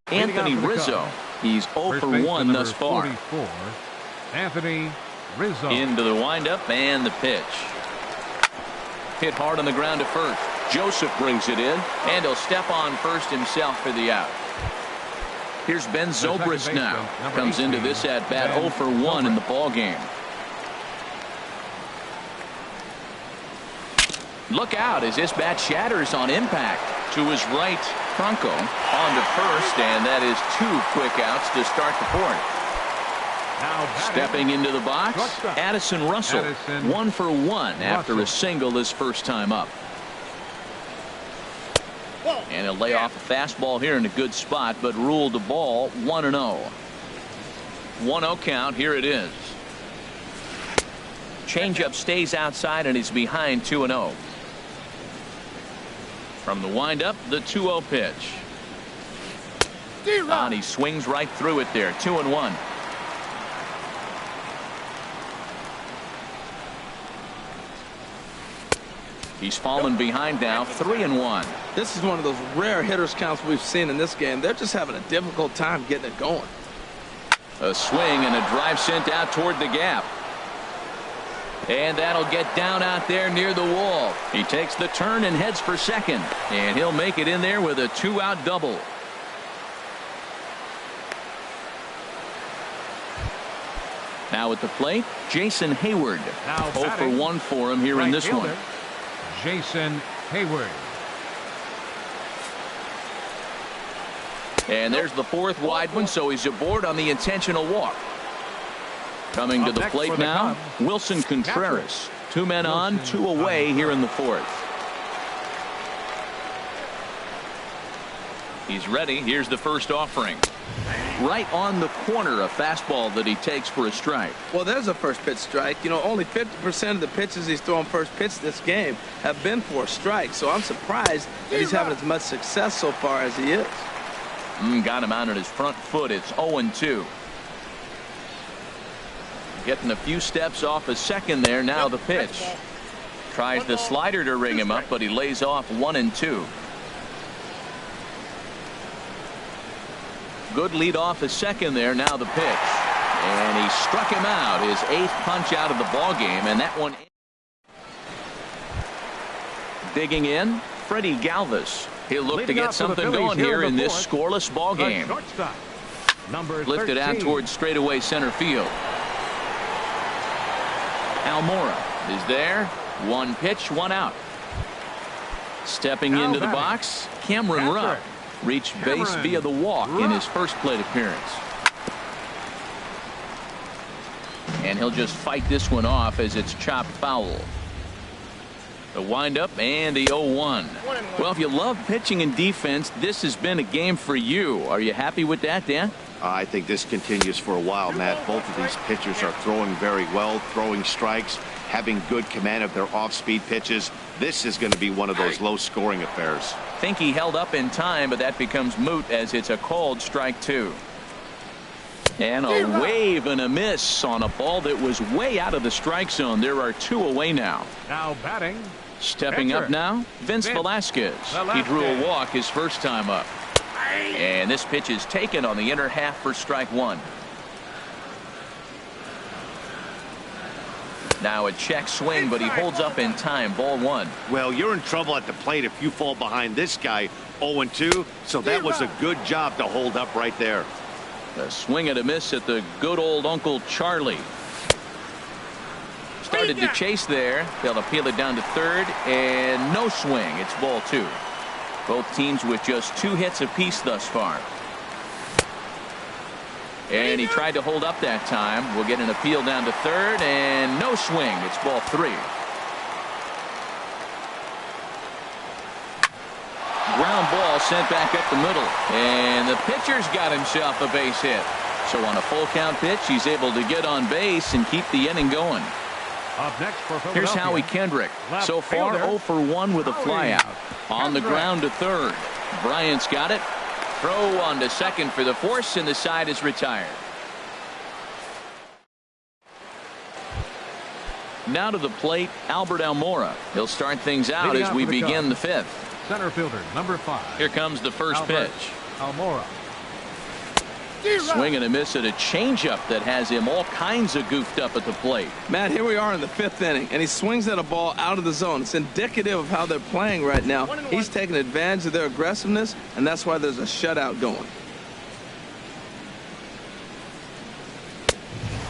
Anthony Rizzo. He's 0 for 1 thus far. 44, Anthony Rizzo. Into the windup and the pitch. Hit hard on the ground to first. Joseph brings it in, and he'll step on first himself for the out. Here's Ben Zobrist now. Comes into this at bat 0 for 1 in the ball game. Look out as this bat shatters on impact. To his right, Franco on to first, and that is 2 quick outs to start the fourth. Stepping into the box, Addison Russell. 1 for 1 after a single his first time up. And he'll lay off a fastball here in a good spot, but ruled the ball 1-0. 1-0 count. Here it is. Changeup stays outside, and he's behind 2-0. From the windup, the 2-0 pitch. And he swings right through it there. 2-1. He's fallen behind now. 3-1. This is one of those rare hitters counts we've seen in this game. They're just having a difficult time getting it going. A swing and a drive sent out toward the gap. And that'll get down out there near the wall. He takes the turn and heads for second. And he'll make it in there with a 2-out double. Now at the plate, Jason Hayward. 0 for 1 for him here in this one. Jason Hayward. And there's the fourth wide one, so he's aboard on the intentional walk. Coming to the plate now, Wilson Contreras. 2 men on, 2 away here in the fourth. He's ready. Here's the first offering. Right on the corner, a fastball that he takes for a strike. Well, there's a first pitch strike. You know, only 50% of the pitches he's throwing first pitch this game have been for a strike. So I'm surprised that he's having as much success so far as he is. Got him out on his front foot. It's 0-2. Getting a few steps off a second there. Now the pitch. Tries the slider to ring him up, but he lays off 1-2. Good lead off a second there. Now the pitch. And he struck him out. His 8th punch out of the ball game, and that one. Digging in, Freddie Galvis. He'll look to get something going here in this scoreless ball game. Lifted out towards straightaway center field. Almora is there. 1 pitch, 1 out. Stepping into the box, Cameron Rupp. reached base via the walk in his first plate appearance. And he'll just fight this one off as it's chopped foul. The windup and the 0-1. Well, if you love pitching and defense, this has been a game for you. Are you happy with that, Dan? I think this continues for a while, Matt. Both of these pitchers are throwing very well, throwing strikes, having good command of their off-speed pitches. This is going to be one of those low-scoring affairs. Think he held up in time, but that becomes moot as it's a called strike two. And a wave and a miss on a ball that was way out of the strike zone. There are two away now. Now batting. Stepping up now, Vince Velasquez. He drew a walk his first time up. And this pitch is taken on the inner half for strike one. Now a check swing, but he holds up in time. Ball one. Well, you're in trouble at the plate if you fall behind this guy 0-2. So that was a good job to hold up right there. A swing and a miss at the good old Uncle Charlie. Started to chase there. They'll appeal it down to third, and no swing. It's ball two. Both teams with just 2 hits apiece thus far. And he tried to hold up that time. We'll get an appeal down to third, and no swing. It's ball three. Ground ball sent back up the middle, and the pitcher's got himself a base hit. So on a full count pitch, he's able to get on base and keep the inning going. Up next for Here's Howie Kendrick. So far 0 for 1 with a flyout. On the ground to third. Bryant's got it. Throw on to second for the force, and the side is retired. Now to the plate, Albert Almora. He'll start things out as we begin the fifth. Center fielder, number 5. Here comes the first pitch. Almora. Swing and a miss at a changeup that has him all kinds of goofed up at the plate. Matt, here we are in the 5th inning, and he swings at a ball out of the zone. It's indicative of how they're playing right now. He's taking advantage of their aggressiveness, and that's why there's a shutout going.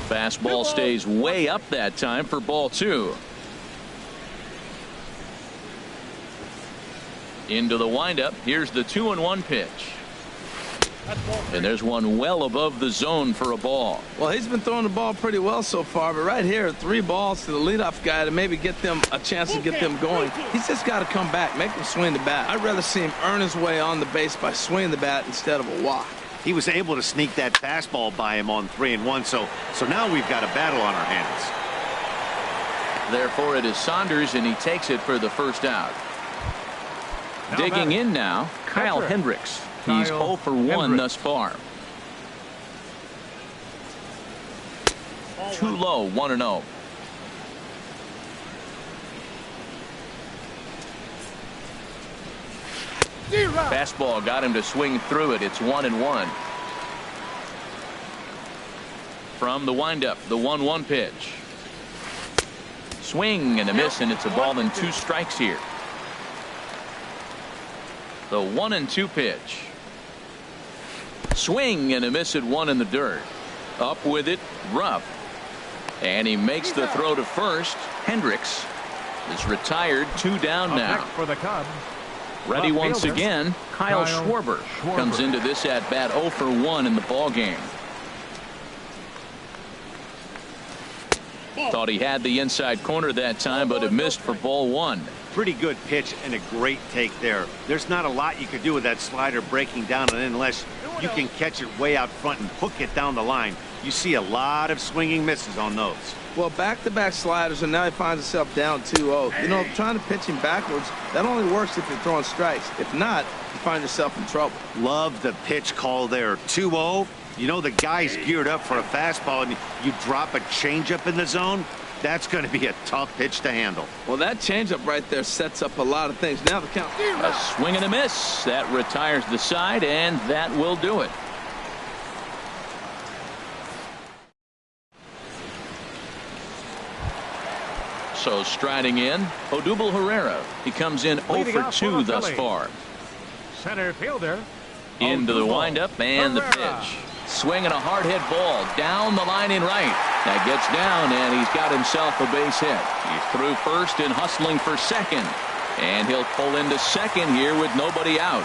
Fastball stays way up that time for ball two. Into the windup. Here's the 2-1 pitch. And there's one well above the zone for a ball. Well, he's been throwing the ball pretty well so far, but right here, 3 balls to the leadoff guy to maybe get them a chance to get them going. He's just got to come back, make him swing the bat. I'd rather see him earn his way on the base by swinging the bat instead of a walk. He was able to sneak that fastball by him on 3-1, so now we've got a battle on our hands. Therefore, it is Saunders, and he takes it for the first out. Digging in now, Kyle Hendricks. He's 0 for 1 thus far. Too low, 1-0. Fastball got him to swing through it. It's 1-1. From the windup, the 1-1 pitch. Swing and a miss, and it's a ball and 2 strikes here. The 1-2 pitch. Swing and a miss at 1 in the dirt. Up with it, rough. And he makes the throw to first. Hendricks is retired, 2 down now. For the Cubs. Ready once again, Kyle Schwarber comes into this at bat 0 for 1 in the ball game. Thought he had the inside corner that time, but it missed for ball 1. Pretty good pitch and a great take there. There's not a lot you could do with that slider breaking down, and unless you can catch it way out front and hook it down the line, you see a lot of swinging misses on those. Well, back-to-back sliders, and now he finds himself down 2-0. You know, trying to pitch him backwards, that only works if you're throwing strikes. If not, you find yourself in trouble. Love the pitch call there. 2-0. You know the guy's geared up for a fastball, and you drop a changeup in the zone. That's going to be a tough pitch to handle. Well, that changeup right there sets up a lot of things. Now the count. A swing and a miss. That retires the side, and that will do it. So striding in, Odubel Herrera. He comes in 0 for 2 thus far. Center fielder. Into the windup and the pitch. Swinging a hard hit ball down the line in right. That gets down, and he's got himself a base hit. He's through first and hustling for second. And he'll pull into second here with nobody out.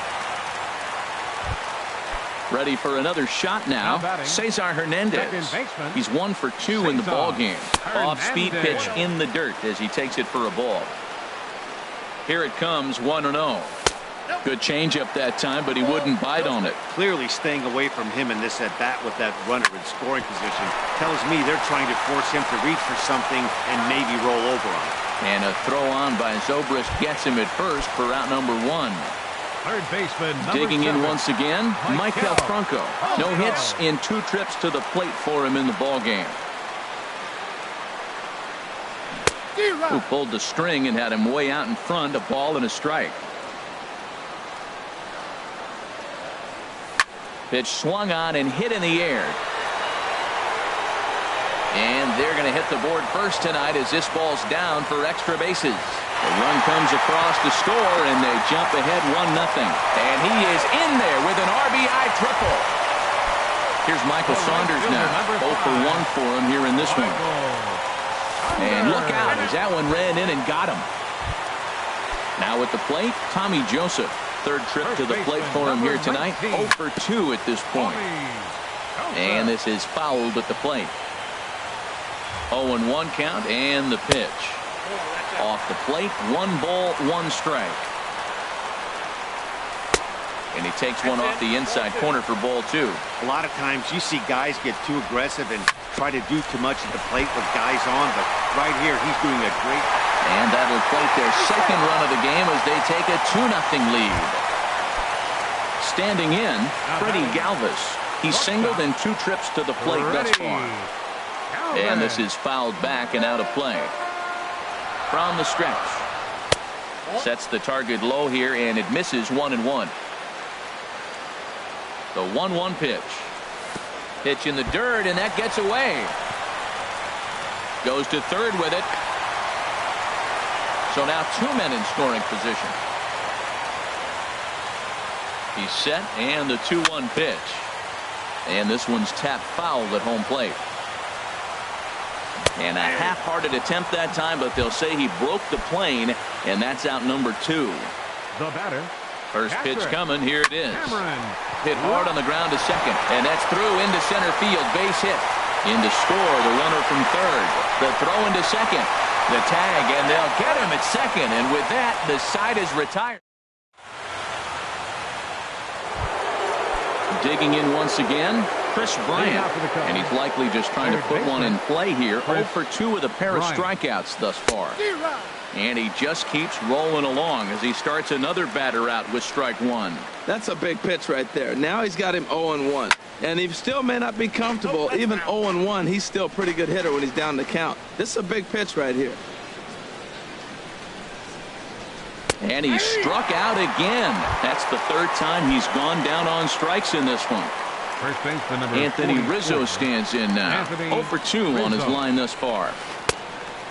Ready for another shot now. Cesar Hernandez. He's 1 for 2 in the ball game. Off-speed pitch in the dirt as he takes it for a ball. Here it comes, 1-0. Good changeup that time, but he wouldn't bite on it. Clearly staying away from him in this at-bat with that runner in scoring position tells me they're trying to force him to reach for something and maybe roll over on it. And a throw on by Zobrist gets him at first for out number 1. Third baseman, digging 7. in once again, Michael Franco. No hits in 2 trips to the plate for him in the ball game. Who pulled the string and had him way out in front, a ball and a strike. Pitch swung on and hit in the air. And they're going to hit the board first tonight as this ball's down for extra bases. The run comes across to score, and they jump ahead 1-0. And he is in there with an RBI triple. Here's Michael Saunders now. 0 for 1 for him here in this one. And look out as that one ran in and got him. Now at the plate, Tommy Joseph. Third trip to the plate for him here tonight. 0 for 2 at this point. And this is fouled at the plate. 0-1 count and the pitch. Off the plate, 1 ball, 1 strike. And he takes one off the inside corner for ball 2. A lot of times you see guys get too aggressive and try to do too much at the plate with guys on, but right here he's doing a great. And that'll plate their second run of the game as they take a 2-0 lead. Standing in, Freddie Galvis. He's singled in 2 trips to the plate thus far. And this is fouled back and out of play. From the stretch. Sets the target low here, and it misses 1-1. The 1-1 pitch. Pitch in the dirt, and that gets away. Goes to third with it. So now 2 men in scoring position. He's set, and the 2-1 pitch. And this one's tapped foul at home plate. And a half-hearted attempt that time, but they'll say he broke the plane, and that's out number 2. The batter. First pitch coming. Here it is. Hit hard on the ground to second, and that's through into center field. Base hit. In to score, the runner from third. The throw into second. The tag, and they'll get him at second. And with that, the side is retired. Digging in once again, Chris Bryant. And he's likely just trying to put one in play here. 0 for 2 with a pair of strikeouts thus far. And he just keeps rolling along as he starts another batter out with strike 1. That's a big pitch right there. Now he's got him 0-1. And he still may not be comfortable. Even 0-1, he's still a pretty good hitter when he's down the count. This is a big pitch right here. And he struck out again. That's the 3rd time he's gone down on strikes in this one. First baseman number Anthony 44. Rizzo stands in now. 0 for 2 on his line thus far.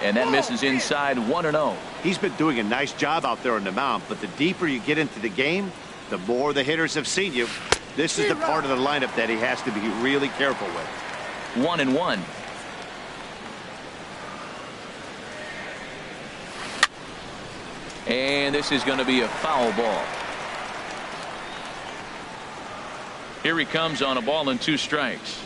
And that misses inside 1-0. He's been doing a nice job out there on the mound, but the deeper you get into the game, the more the hitters have seen you. This is the part of the lineup that he has to be really careful with. 1-1. And this is going to be a foul ball. Here he comes on a ball and 2 strikes.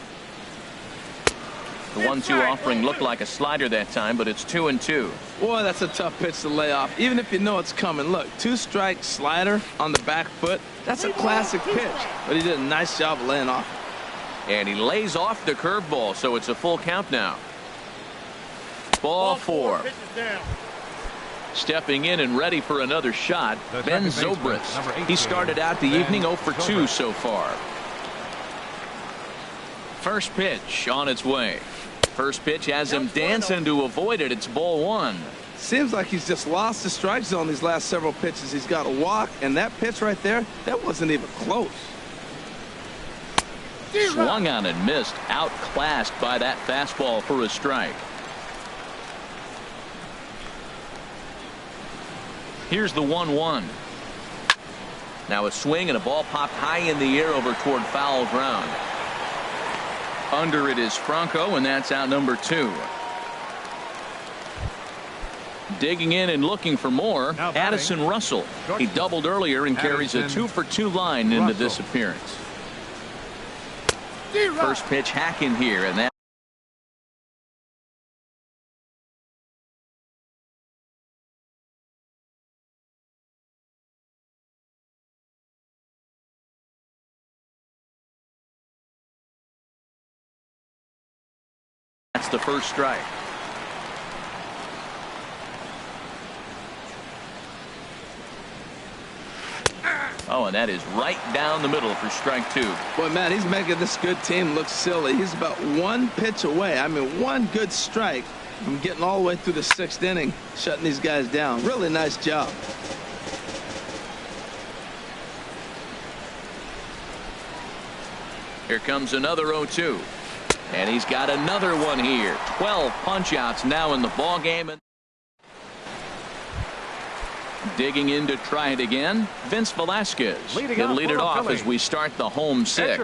The 1-2 offering looked like a slider that time, but it's 2-2. Boy, that's a tough pitch to lay off, even if you know it's coming. Look, 2-strike slider on the back foot. That's a classic pitch, but he did a nice job of laying off. And he lays off the curveball, so it's a full count now. Ball 4. Stepping in and ready for another shot, Ben Zobrist. He started out the evening 0 for 2 so far. First pitch on its way. First pitch has him dancing to avoid it. It's ball 1. Seems like he's just lost the strike zone these last several pitches. He's got a walk, and that pitch right there, that wasn't even close. Swung on and missed. Outclassed by that fastball for a strike. Here's the 1-1. Now a swing and a ball popped high in the air over toward foul ground. Under it is Franco, and that's out number 2. Digging in and looking for more, Addison Russell. He doubled earlier and carries a 2 for 2 line into this appearance. First pitch hacking here, and that. That's the first strike. Oh, and that is right down the middle for strike two. Boy, man, he's making this good team look silly. He's about one pitch away. I mean, one good strike from getting all the way through the sixth inning, shutting these guys down. Really nice job. Here comes another 0-2. And he's got another one here. 12 punch-outs now in the ball game. Digging in to try it again, Vince Velasquez. He'll lead it off as we start the home sixth.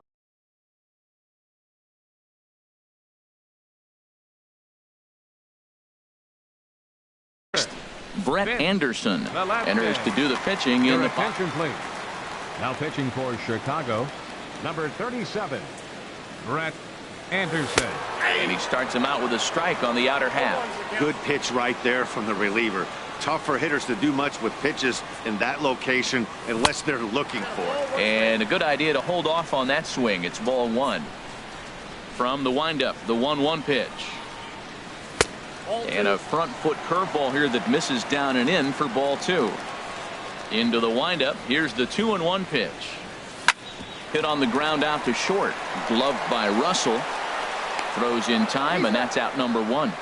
Brett Anderson enters to do the pitching in the box. Now pitching for Chicago, number 37, Brett Anderson. And he starts him out with a strike on the outer half. Good pitch right there from the reliever. Tough for hitters to do much with pitches in that location unless they're looking for it. And a good idea to hold off on that swing. It's ball one. From the windup, the 1-1 pitch. And a front foot curveball here that misses down and in for ball two. Into the windup. Here's the 2-1 pitch. Hit on the ground out to short. Gloved by Russell. Throws in time, and that's out number one.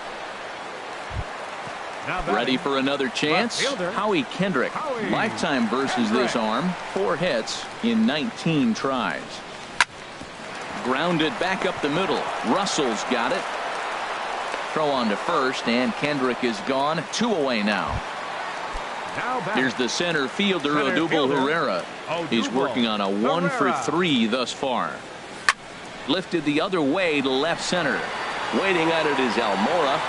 Ready for another chance? Howie Kendrick. Lifetime versus this arm. 4 hits in 19 tries. Grounded back up the middle. Russell's got it. Throw on to first, and Kendrick is gone. 2 away now. Here's the center fielder, Odubel Herrera. He's working on a 1 for 3 thus far. Lifted the other way to left center. Waiting at it is Almora.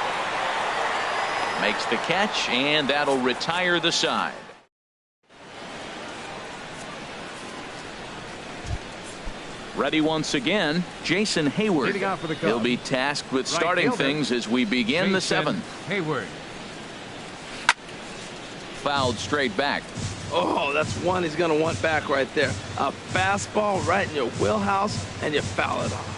Makes the catch, and that'll retire the side. Ready once again, Jason Hayward. He'll be tasked with starting things as we begin the seventh. Hayward. Fouled straight back. Oh, that's one he's going to want back right there. A fastball right in your wheelhouse, and you foul it off.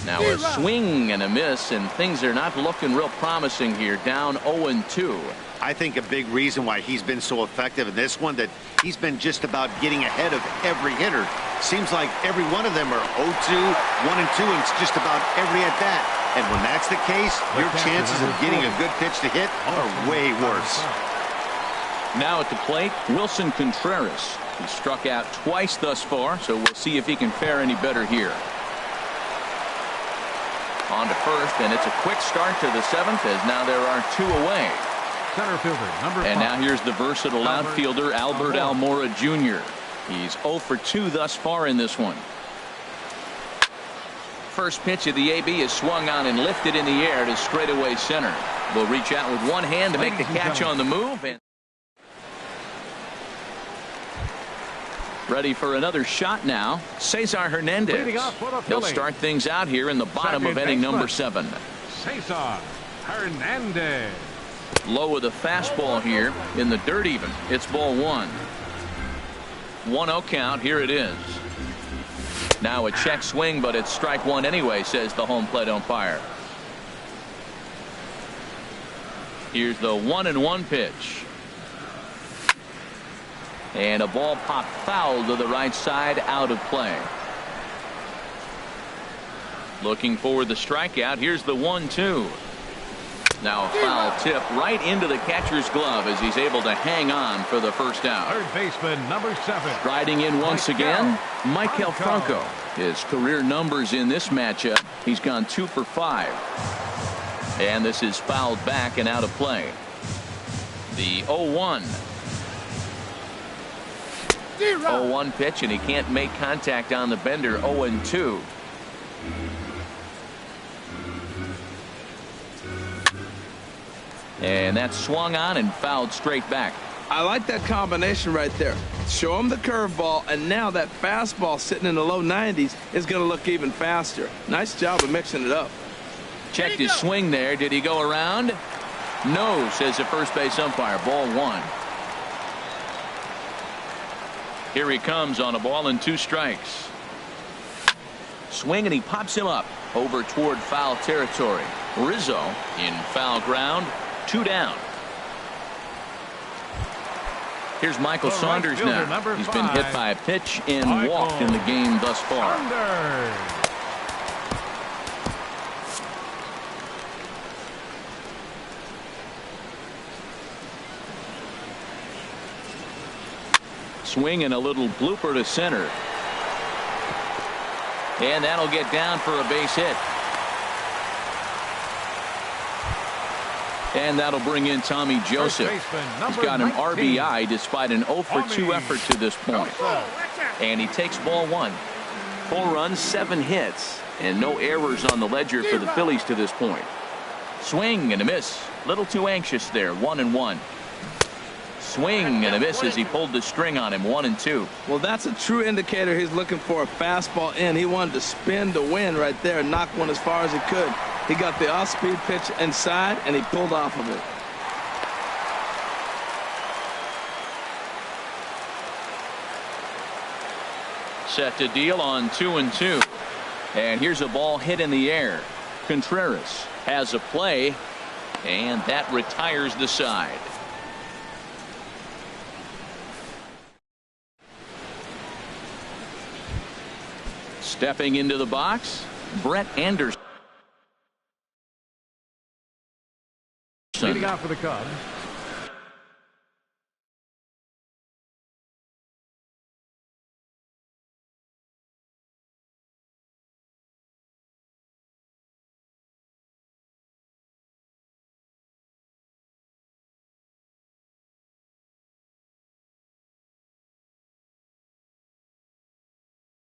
Now a swing and a miss, and things are not looking real promising here. Down 0-2. I think a big reason why he's been so effective in this one that he's been just about getting ahead of every hitter. Seems like every one of them are 0-2, 1-2, and it's just about every at bat. And when that's the case, your chances of getting a good pitch to hit are way worse. Now at the plate, Wilson Contreras. He struck out twice thus far, so we'll see if he can fare any better here. On to first, and it's a quick start to the seventh, as now there are 2 away. Center fielder, number 5. And now here's the versatile outfielder, Albert Almora Jr. He's 0 for 2 thus far in this one. First pitch of the AB is swung on and lifted in the air to straightaway center. Will reach out with one hand to make the catch on the move. And ready for another shot now, Cesar Hernandez. He'll start things out here in the bottom of inning number 7. Cesar Hernandez. Low of the fastball here in the dirt even. It's ball 1. 1-0 count. Here it is. Now a check swing, but it's strike 1 anyway, says the home plate umpire. Here's the 1-1 pitch. And a ball popped foul to the right side, out of play. Looking for the strikeout. Here's the 1-2. Now a foul tip right into the catcher's glove as he's able to hang on for the first out. Third baseman, number 7. Riding in once again, Michael Franco. His career numbers in this matchup, he's gone 2 for 5. And this is fouled back and out of play. The 0-1. 0-1 pitch, and he can't make contact on the bender. 0-2. And that's swung on and fouled straight back. I like that combination right there. Show him the curveball, and now that fastball sitting in the low 90s is going to look even faster. Nice job of mixing it up. Checked his swing there. Did he go around? No, says the first base umpire. Ball 1. Here he comes on a ball and 2 strikes. Swing, and he pops him up over toward foul territory. Rizzo in foul ground. 2 down. Here's Michael Saunders now. He's been hit by a pitch and walked in the game thus far. Swing and a little blooper to center. And that'll get down for a base hit. And that'll bring in Tommy Joseph. He's got an RBI despite an 0 for 2 effort to this point. And he takes ball 1. 4 runs, 7 hits, and no errors on the ledger for the Phillies to this point. Swing and a miss. Little too anxious there. 1-1. Swing and a miss as he pulled the string on him. 1-2. Well, that's a true indicator he's looking for a fastball in. He wanted to spin to win right there and knock one as far as he could. He got the off-speed pitch inside, and he pulled off of it. Set to deal on 2-2. And here's a ball hit in the air. Contreras has a play, and that retires the side. Stepping into the box, Brett Anderson. Leading out for the Cubs.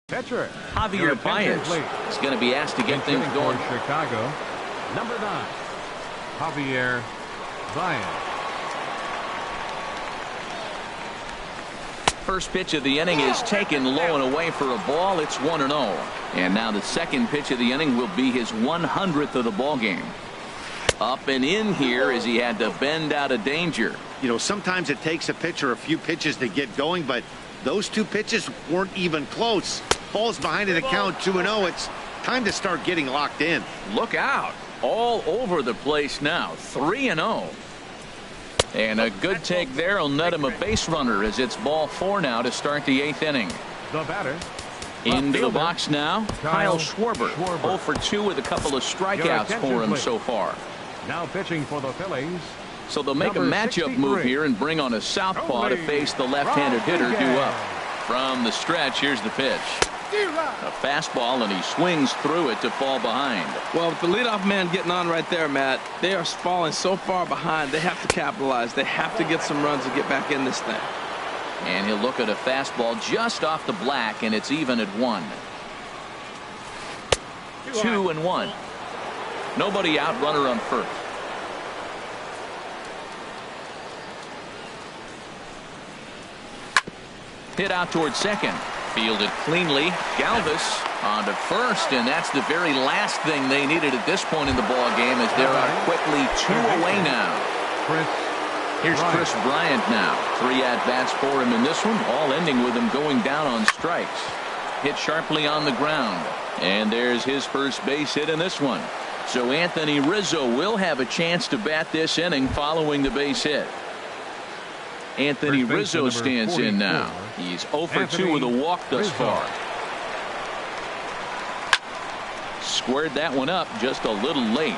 Pitcher Javier Baez is going to be asked to get things going. Chicago, number 9, Javier Baez. First pitch of the inning is taken low and away for a ball. It's 1-0. And now the second pitch of the inning will be his 100th of the ball game. Up and in here as he had to bend out of danger. You know, sometimes it takes a pitcher a few pitches to get going, but those 2 pitches weren't even close. Ball's behind in the count. 2-0. It's time to start getting locked in. Look out. All over the place now. 3-0. And a good take there will net him a base runner as it's ball 4 now to start the 8th inning. The batter. Into the box now, Kyle Schwarber. 0 for 2 with a couple of strikeouts for him so far. Now pitching for the Phillies. So they'll make a matchup move here and bring on a southpaw to face the left-handed hitter due up. From the stretch, here's the pitch. A fastball, and he swings through it to fall behind. Well, with the leadoff man getting on right there, Matt, they are falling so far behind, they have to capitalize. They have to get some runs to get back in this thing. And he'll look at a fastball just off the black, and it's even at 1. 2-1. Nobody out, runner on first. Hit out towards second. Fielded cleanly. Galvis on to first, and that's the very last thing they needed at this point in the ball game, as they're out quickly 2 away now. Here's Chris Bryant now. 3 at-bats for him in this one, all ending with him going down on strikes. Hit sharply on the ground, and there's his first base hit in this one. So Anthony Rizzo will have a chance to bat this inning following the base hit. Anthony Rizzo stands in now. He's 0 for 2 with a walk thus far. Squared that one up just a little late.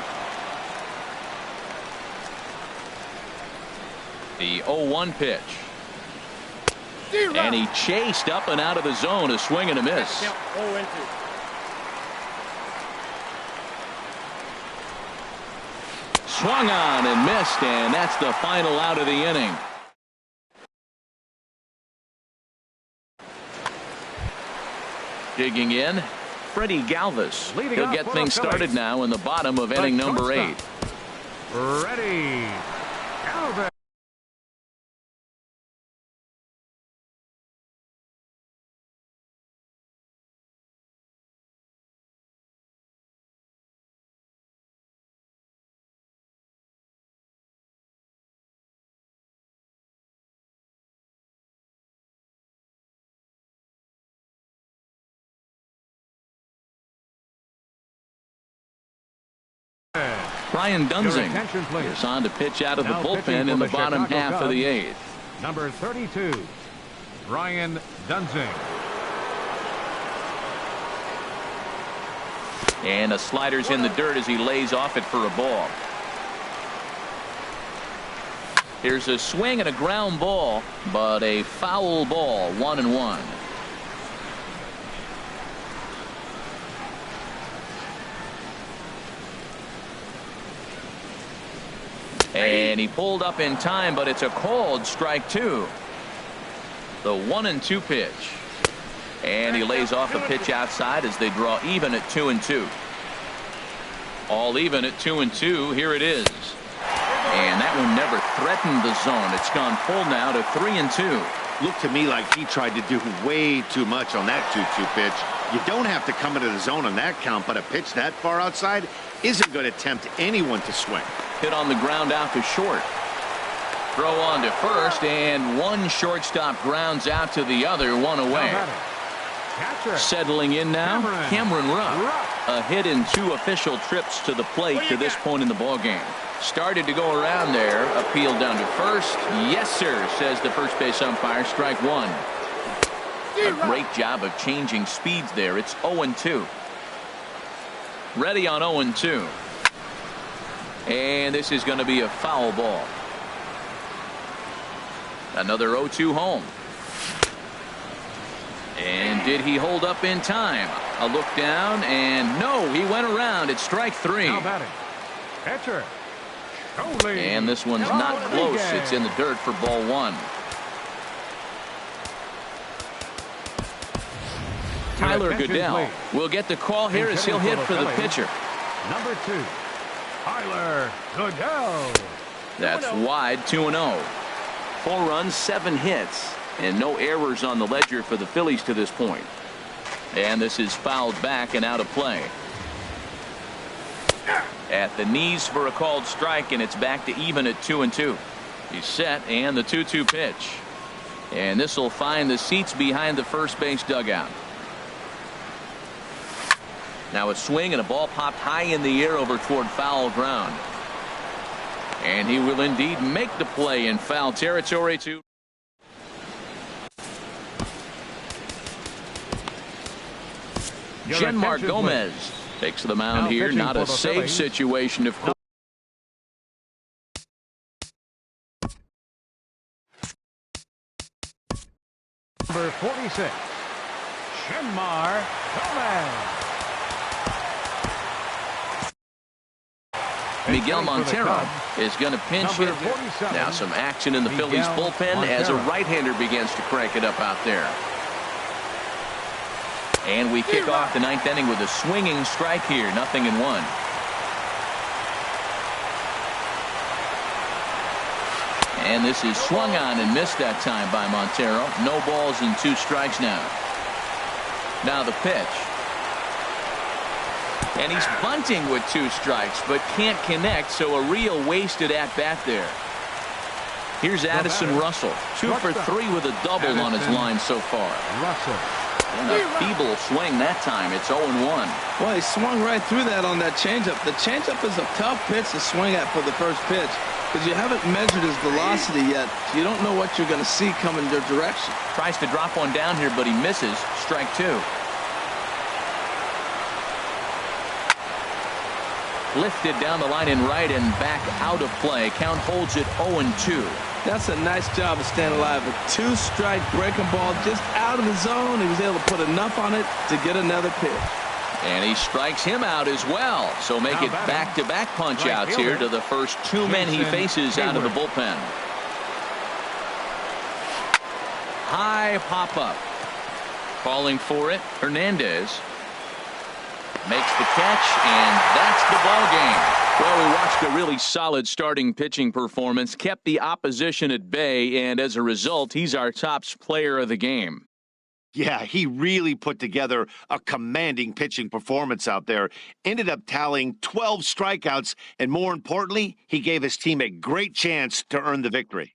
The 0-1 pitch. And he chased up and out of the zone. A swing and a miss. Swung on and missed, and that's the final out of the inning. Digging in, Freddie Galvis. He'll get things started now in the bottom of inning number 8. Ready. Galvis. Brian Dunzing attention, please. is on to pitch out of the Now pitching bullpen for in the the bottom Chicago half of the Cubs, eighth. Number 32, Brian Dunzing. And a slider's in the dirt as he lays off it for a ball. Here's a swing and a ground ball, but a foul ball, 1-1. And he pulled up in time, but it's a called strike two. The 1-2 pitch. And he lays off a pitch outside as they draw even at 2-2. All even at 2-2. Here it is. And that one never threatened the zone. It's gone full now to 3-2. Looked to me like he tried to do way too much on that 2-2 pitch. You don't have to come into the zone on that count, but a pitch that far outside isn't going to tempt anyone to swing. Hit on the ground out to short. Throw on to first, and one shortstop grounds out to the other, one away. Settling in now, Cameron Rupp. A hit in 2 official trips to the plate to this point in the ballgame. Started to go around there. Appealed down to first. Yes, sir, says the first base umpire. Strike one. A great job of changing speeds there. It's 0-2. Ready on 0-2. And this is going to be a foul ball. Another 0-2 home. And did he hold up in time? A look down, and no, he went around. It's strike three. Now batting, catcher. And this one's not close. It's in the dirt for ball one. Tyler Goodell will get the call here as he'll hit for the pitcher. Number 2, Tyler Goodell. That's wide, 2-0. 4 runs, 7 hits, and no errors on the ledger for the Phillies to this point. And this is fouled back and out of play. At the knees for a called strike, and it's back to even at 2-2. He's set, and the 2-2 pitch. And this will find the seats behind the first base dugout. Now a swing and a ball popped high in the air over toward foul ground. And he will indeed make the play in foul territory to Genmar Gomez takes the mound here. Not a safe situation, of course. Number 46, Genmar Gomez. Miguel Montero is going to pinch hit. Now some action in the Phillies bullpen as a right-hander begins to crank it up out there. And we kick off the 9th inning with a swinging strike here. 0-1. And this is swung on and missed that time by Montero. No balls and 2 strikes now. Now the pitch. And he's bunting with 2 strikes, but can't connect, so a real wasted at-bat there. Here's Addison Russell. 2 for 3 with a double on his line so far. Russell. And a feeble swing that time. It's 0-1. Well, he swung right through that on that changeup. The changeup is a tough pitch to swing at for the first pitch because you haven't measured his velocity yet. So you don't know what you're going to see coming your direction. Tries to drop one down here, but he misses. Strike 2. Lifted down the line in right and back out of play. Count holds it 0-2. That's a nice job of staying alive. A 2-strike breaking ball just out of the zone. He was able to put enough on it to get another pitch. And he strikes him out as well. So make it back-to-back punch-outs here to the first 2 men he faces out of the bullpen. High pop-up. Calling for it, Hernandez. Makes the catch, and that's the ball game. Well, we watched a really solid starting pitching performance, kept the opposition at bay, and as a result, he's our top player of the game. Yeah, he really put together a commanding pitching performance out there. Ended up tallying 12 strikeouts, and more importantly, he gave his team a great chance to earn the victory.